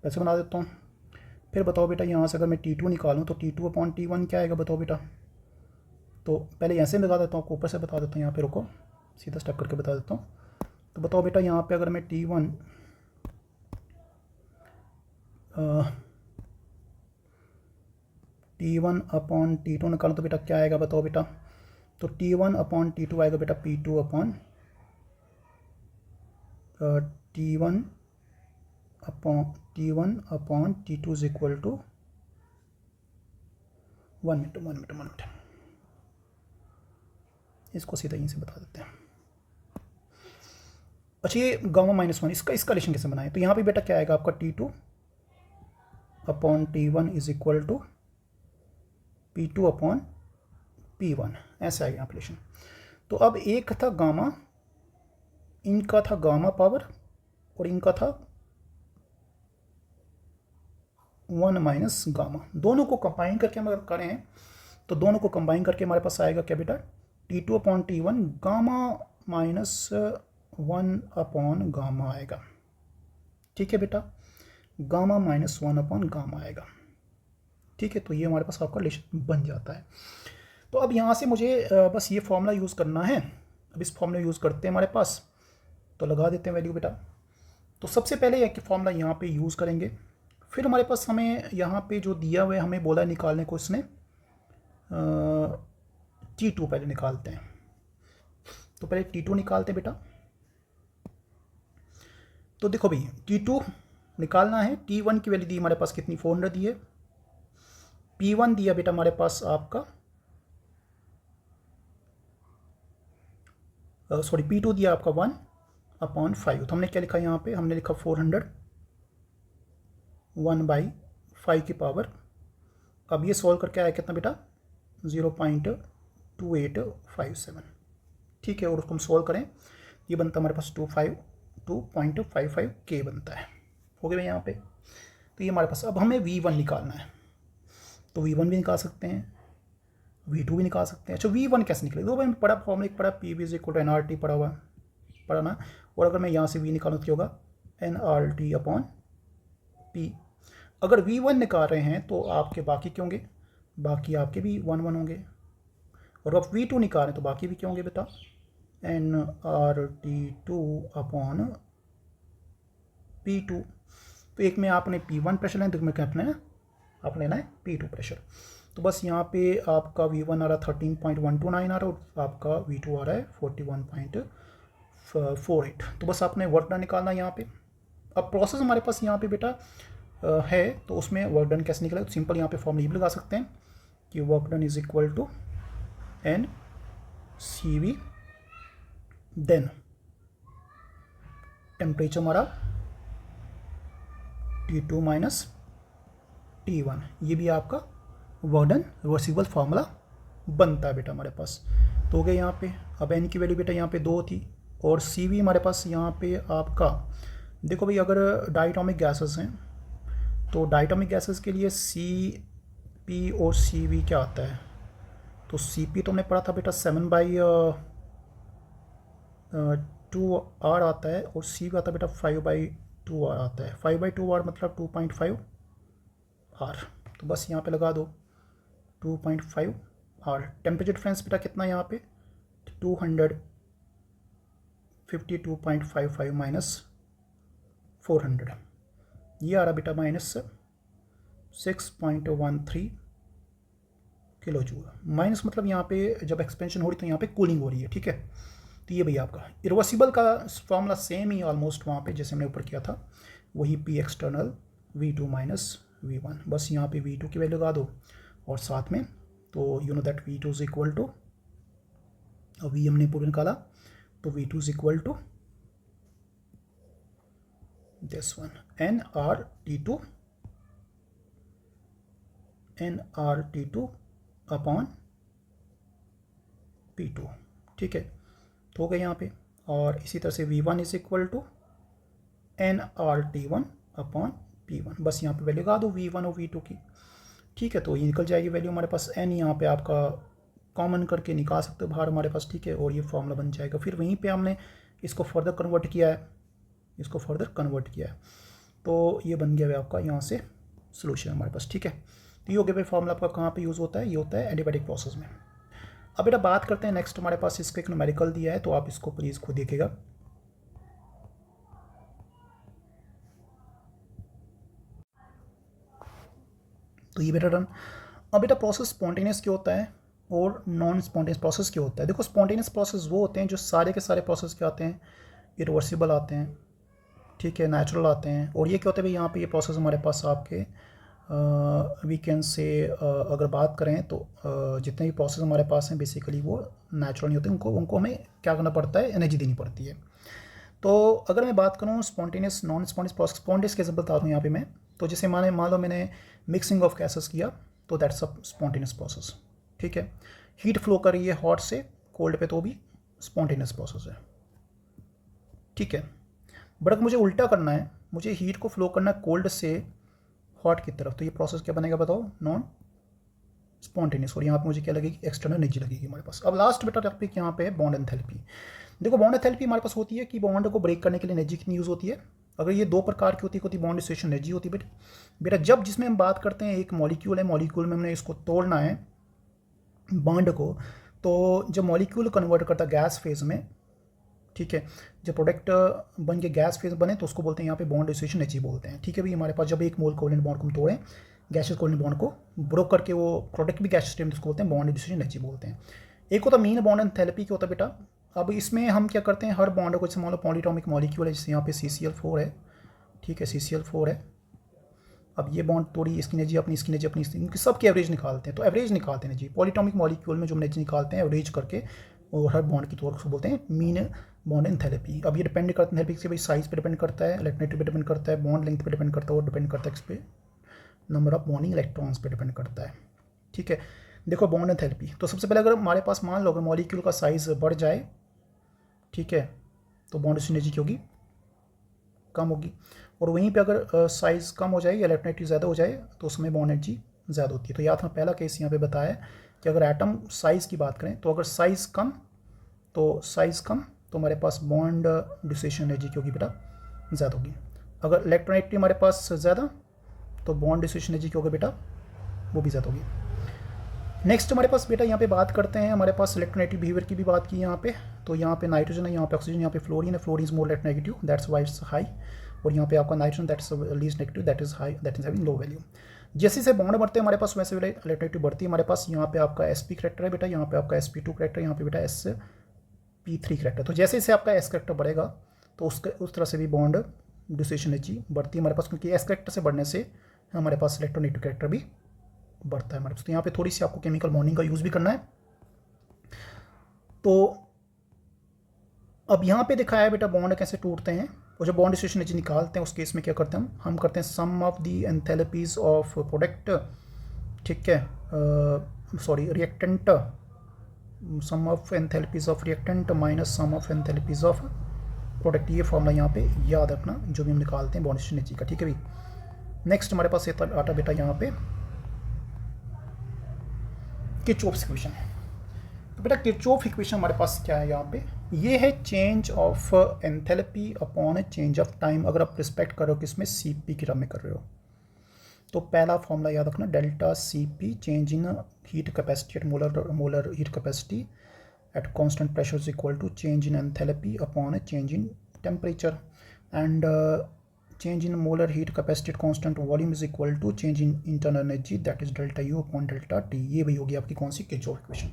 ऐसे बना देता हूँ। फिर बताओ बेटा यहाँ से अगर मैं T2 निकालूँ तो T2 अपॉन T1 क्या आएगा बताओ बेटा। तो पहले ऐसे बता देता हूँ, आपको ऊपर से बता देता हूँ, यहाँ पे रुको, सीधा स्टेप करके बता देता हूँ। तो बताओ बेटा यहाँ पे अगर मैं T1 अपॉन T2 निकालूँ तो बेटा क्या आएगा बताओ बेटा। तो T1 अपॉन T2 आएगा बेटा P2 upon T1 upon T2 is equal to 1 minute, इसको सीधा यहीं से बता देते हैं। अच्छा, ये गामा -1 इसका रिलेशन कैसे बनाए, तो यहाँ पे बेटा क्या आएगा आपका T2 upon T1 is equal to P2 upon P1, ऐसा आएगा यहाँ रिलेशन। तो अब एक था गामा, इनका था गामा पावर, और इनका था 1 माइनस गामा, दोनों को कंबाइन करके हम अगर करें तो दोनों को कंबाइन करके हमारे पास आएगा क्या बेटा, T2 upon T1 gamma -1 upon gamma आएगा। ठीक है बेटा, गामा -1 अपॉन गामा आएगा। ठीक है, तो ये हमारे पास आपका रिलेशन बन जाता है। तो अब यहाँ से मुझे बस ये फॉर्मूला यूज़ करना है। अब इस फॉर्मूला यूज़ करते हैं हमारे पास, तो लगा देते हैं वैल्यू बेटा। तो सबसे पहले एक फॉर्मूला यहाँ पे यूज़ करेंगे, फिर हमारे पास हमें यहाँ पे जो दिया हुआ है हमें बोला निकालने को इसने, T2 पहले निकालते हैं। तो पहले T2 निकालते हैं बेटा। तो देखो भाई T2 निकालना है, T1 की वैल्यू दी हमारे पास कितनी 400 दी है, P1 दिया बेटा हमारे पास आपका सॉरी P2 दिया आपका 1 अपॉन 5। तो हमने क्या लिखा यहाँ पे, हमने लिखा 400 1/5 की पावर। अब ये सॉल्व करके आया कितना बेटा 0.2857। ठीक है, और उसको हम सॉल्व करें, ये बनता है हमारे पास 2.55 K बनता है। हो गया यहाँ पे। तो ये हमारे पास, अब हमें V1 निकालना है, तो V1 भी निकाल सकते हैं, V2 भी निकाल सकते हैं। अच्छा, V1 कैसे निकले? दो भाई पढ़ा फॉर्मूला एक पढ़ा, PV = nRT पढ़ा हुआ पढ़ा ना। और अगर मैं यहाँ से V निकालूँ तो क्या होगा, nRT/P। अगर V1 निकाल रहे हैं तो आपके बाकी क्या होंगे, बाकी आपके भी 1 1 होंगे। और अब V2 निकाल रहे हैं तो बाकी भी क्या होंगे बेटा, nRT/P2। तो एक में आपने P1 प्रेशर लेना, दूसरे में आपने लेना है P2 प्रेशर। तो बस यहाँ पे आपका V1 आ रहा है 13.129 आ रहा है, और आपका V2 आ रहा है 41.48। तो बस आपने वर्क डन निकालना है यहाँ पे। अब प्रोसेस हमारे पास यहाँ पे बेटा है, तो उसमें वर्क डन कैसे निकलेगा? तो सिंपल यहाँ पे फॉर्मूला ये भी लगा सकते हैं कि work done is equal to N CV, then temperature हमारा T2 माइनस T1। ये भी आपका वर्क डन रिवर्सिबल फार्मूला बनता है बेटा हमारे पास। तो हो गया यहाँ पे। अब एन की वैल्यू बेटा यहाँ पे 2 थी, और CV हमारे पास यहाँ पे आपका, देखो भाई अगर डायटोमिक गैसेस हैं तो डायटोमिक गैसेस के लिए CP और CV क्या आता है? तो CP तो हमने पढ़ा था बेटा 7/2R आता है, और CV आता है बेटा 5/2R आता है। 5/2R मतलब 2.5R। तो बस यहाँ पे लगा दो 2.5R। टेम्परेचर डिफरेंस बेटा कितना यहाँ पे, 252.55 माइनस 400, ये आ रहा बेटा -6.13 किलो जूल। माइनस मतलब यहाँ पे जब एक्सपेंशन हो रही तो यहाँ पे कूलिंग हो रही है, ठीक है। तो ये भैया आपका इरिवर्सिबल का फॉर्मूला सेम ही ऑलमोस्ट वहाँ पे जैसे हमने ऊपर किया था, वही P external V2 minus V1। बस यहाँ पे V2 की वैल्यू लगा दो, और साथ में तो you know that V2 is equal to, V हमने पूरा निकाला, तो V2 is equal to this one nRT2 upon P2, ठीक है। तो हो गया यहाँ पे। और इसी तरह से V1 is equal to nRT1 upon P1। बस यहाँ पे वैल्यू लगा दो V1 और V2 की, ठीक है। तो ये निकल जाएगी वैल्यू हमारे पास। n यहाँ पे आपका कॉमन करके निकाल सकते हो बाहर हमारे पास, ठीक है। और ये फॉर्मूला बन जाएगा। फिर वहीं पे हमने इसको फर्दर कन्वर्ट किया है, तो ये बन गया है आपका यहाँ से सोल्यूशन हमारे पास, ठीक है। तो ये हो गया भाई फॉर्मूला आपका कहाँ पे यूज़ होता है, ये होता है एडियाबैटिक प्रोसेस में। अब बेटा बात करते हैं नेक्स्ट, हमारे पास इसका एक न्यूमेरिकल दिया है, तो आप इसको प्लीज़ खुद देखिएगा। तो ये बेटा डन। अब बेटा प्रोसेस स्पॉन्टेनियस क्या होता है और नॉन स्पॉन्टेनियस प्रोसेस क्या होता है? देखो स्पॉन्टेनियस प्रोसेस वो होते हैं जो सारे के सारे प्रोसेस क्या आते हैं, इरिवर्सिबल आते हैं, ठीक है, नेचुरल आते हैं। और ये क्या होता है भाई, यहाँ पे ये प्रोसेस हमारे पास आपके वी कैन से अगर बात करें तो जितने भी प्रोसेस हमारे पास हैं बेसिकली वो नेचुरल नहीं होते, उनको हमें क्या करना पड़ता है, एनर्जी देनी पड़ती है। तो अगर मैं बात करूँ spontaneous non spontaneous process, spontaneous कैसे बता दूँ यहाँ पे मैं, तो जैसे मान लो मैंने मिक्सिंग ऑफ गैसेस किया, तो दैट्स अ स्पॉन्टेनियस प्रोसेस, ठीक है। हीट फ्लो कर रही है हॉट से कोल्ड पे, तो भी स्पॉन्टेनियस प्रोसेस है, ठीक है। बट अगर मुझे उल्टा करना है, मुझे हीट को फ्लो करना है कोल्ड से हॉट की तरफ, तो ये प्रोसेस क्या बनेगा बताओ, नॉन स्पॉन्टेनियस। और यहाँ पे मुझे क्या लगेगी, एक्सटर्नल एनर्जी लगेगी हमारे पास। अब लास्ट बेटा टॉपिक यहाँ पे है बॉन्ड एंथैल्पी। देखो बॉन्ड एंथैल्पी हमारे पास होती है कि बॉन्ड को ब्रेक करने के लिए एनर्जी कितनी यूज़ होती है। अगर ये दो प्रकार की होती बॉन्ड डिस्ट्रीब्यूशन एनर्जी होती है बेटा जब जिसमें हम बात करते हैं एक मॉलिक्यूल है, मॉलिक्यूल में हमने इसको तोड़ना है बॉन्ड को, तो जब मॉलिक्यूल कन्वर्ट करता है गैस फेज में, ठीक है, जब प्रोडक्ट बन के गैस फेज बने तो उसको बोलते हैं यहाँ पे बॉन्ड डिस्ट्रीब्यूशन एनर्जी बोलते हैं, ठीक है भाई। हमारे पास जब एक मोल कोवेलेंट बॉन्ड को हम तोड़ें गैसेस कोवेलेंट बॉन्ड को ब्रोक करके वो प्रोडक्ट भी गैस स्ट्रीम, जिसको बोलते हैं बॉन्ड डिस्ट्रीब्यूशन एनर्जी बोलते हैं। एक होता मीन बॉन्ड एंथैल्पी क्या होता है बेटा, अब इसमें हम क्या करते हैं, हर बॉन्ड को, जैसे मान लो पॉलीटॉमिक मॉलिक्यूल है, जैसे यहाँ पे CCl4 है, ठीक है, CCl4 है। अब ये बॉन्ड तोड़ी, इसकी एनर्जी अपनी, इसकी एनर्जी अपनी, इनकी सबकी एवरेज निकालते हैं, तो एवरेज निकालते हैं एनर्जी पॉलीटॉमिक मॉलिक्यूल में जो एनर्जी निकालते हैं एवरेज करके, और हर बॉन्ड की तौर को बोलते हैं मीन बॉन्ड एंथैल्पी। अब ये डिपेंड करता है एंथैल्पी से भाई साइज पे डिपेंड करता है, इलेक्ट्रोनेगेटिव पे डिपेंड करता है, बॉन्ड लेंथ पे डिपेंड करता है, और डिपेंड करता है इस पे नंबर ऑफ बॉन्डिंग इलेक्ट्रॉन्स पे डिपेंड करता है, ठीक है। देखो बॉन्ड एंथैल्पी, तो सबसे पहले अगर हमारे पास मान लो अगर मॉलिक्यूल का साइज़ बढ़ जाए ठीक है, तो बॉन्ड डिस्ट्रीब्यूशन एनर्जी क्या होगी, कम होगी। और वहीं पे अगर साइज़ कम हो जाए या इलेक्ट्रोनेगेटिविटी ज़्यादा हो जाए तो उसमें बॉन्ड एनर्जी ज़्यादा होती है। तो याद रखना पहला केस यहाँ पे बताया है कि अगर एटम साइज़ की बात करें तो अगर साइज़ कम तो हमारे पास बॉन्ड डिस्ट्रीब्यूशन एनर्जी की होगी बेटा ज़्यादा होगी। अगर इलेक्ट्रोनेगेटिविटी हमारे पास ज़्यादा तो बॉन्ड डिस्ट्रीब्यूशन एनर्जी की होगी बेटा वो भी ज़्यादा होगी। नेक्स्ट हमारे पास बेटा यहाँ पे बात करते हैं, हमारे पास इलेक्ट्रोनेगेटिव बिहेवियर की भी बात की यहाँ पे। तो यहाँ पे नाइट्रोजन है, यहाँ पे ऑक्सीजन, यहाँ पे फ्लोरीन है, fluorine is more electronegative that's why it's high. और यहाँ पे आपका nitrogen that's least negative that is high, that is having low value. जैसे से बॉन्ड बढ़ते हैं हमारे पास वैसे इलेक्ट्रोनेगेटिव बढ़ती है। हमारे पास यहाँ पे आपका sp करेक्टर है बेटा, यहाँ पे आपका sp2 करेक्टर, यहाँ पे बेटा sp3 करेक्टर। तो जैसे जैसे आपका s करेक्टर बढ़ेगा तो उस तरह से भी बॉन्ड डिस्ट्रीब्यूशन एनर्जी बढ़ती है हमारे पास, क्योंकि s करेक्टर से बढ़ने से हमारे पास इलेक्ट्रोनेगेटिव करेक्टर भी बढ़ता है हमारे पास। तो यहाँ पे थोड़ी सी आपको केमिकल मॉर्निंग का यूज़ भी करना है। तो अब यहाँ पे दिखाया है बेटा बॉन्ड कैसे टूटते हैं, और जब बॉन्ड डिस्ट्रीब्यूशन एनर्जी निकालते हैं उस केस में क्या करते हैं हम करते हैं sum of the enthalpies of product, ठीक है, sorry reactant, sum of enthalpies of reactant minus sum of enthalpies of product. ये फॉर्मूला यहाँ पे याद रखना जो भी हम निकालते हैं बॉन्ड डिस्ट्रीब्यूशन एनर्जी का, ठीक है भाई। नेक्स्ट हमारे पास आता बेटा यहाँ पे किरचॉफ्स इक्वेशन। तो बेटा किरचॉफ इक्वेशन हमारे पास क्या है यहाँ पे, ये है change of enthalpy upon change of time. अगर आप रिस्पेक्ट कर रहे हो किसमें, सीपी की टर्म में कर रहे हो, तो पहला फॉर्मूला याद रखना, delta CP change in heat capacity at molar heat capacity at constant pressure is equal to change in enthalpy upon change in temperature, and change in molar heat capacity at constant volume is equal to change in internal energy that is delta U upon delta T। ये भी होगी आपकी कौन सी, Kirchhoff equation.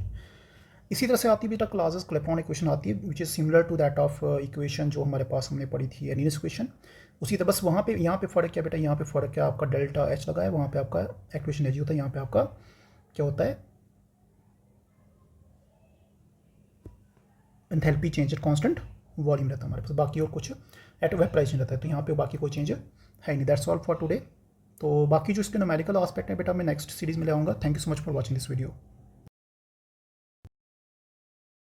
इसी तरह से आती है बेटा क्लासेस क्लेपॉन इक्वेशन आती है which is similar to that of equation जो हमारे पास हमने पढ़ी थी एनीस इक्वेशन। उसी तरह बस वहाँ पे यहाँ पे फ़र्क क्या बेटा, यहाँ पे फ़र्क क्या, आपका डेल्टा H लगा है, वहाँ पे आपका इक्वेशन एनर्जी होता है, यहाँ पे आपका क्या होता है enthalpy change at constant volume रहता है हमारे पास, बाकी और कुछ एट वेपराइजेशन रहता है। तो यहाँ पे बाकी कोई चेंज है नहीं। That's all for today. तो बाकी जो इसके न्यूमेरिकल एस्पेक्ट है बेटा मैं नेक्स्ट सीरीज में ले आऊँगा। Thank you so much for watching this video.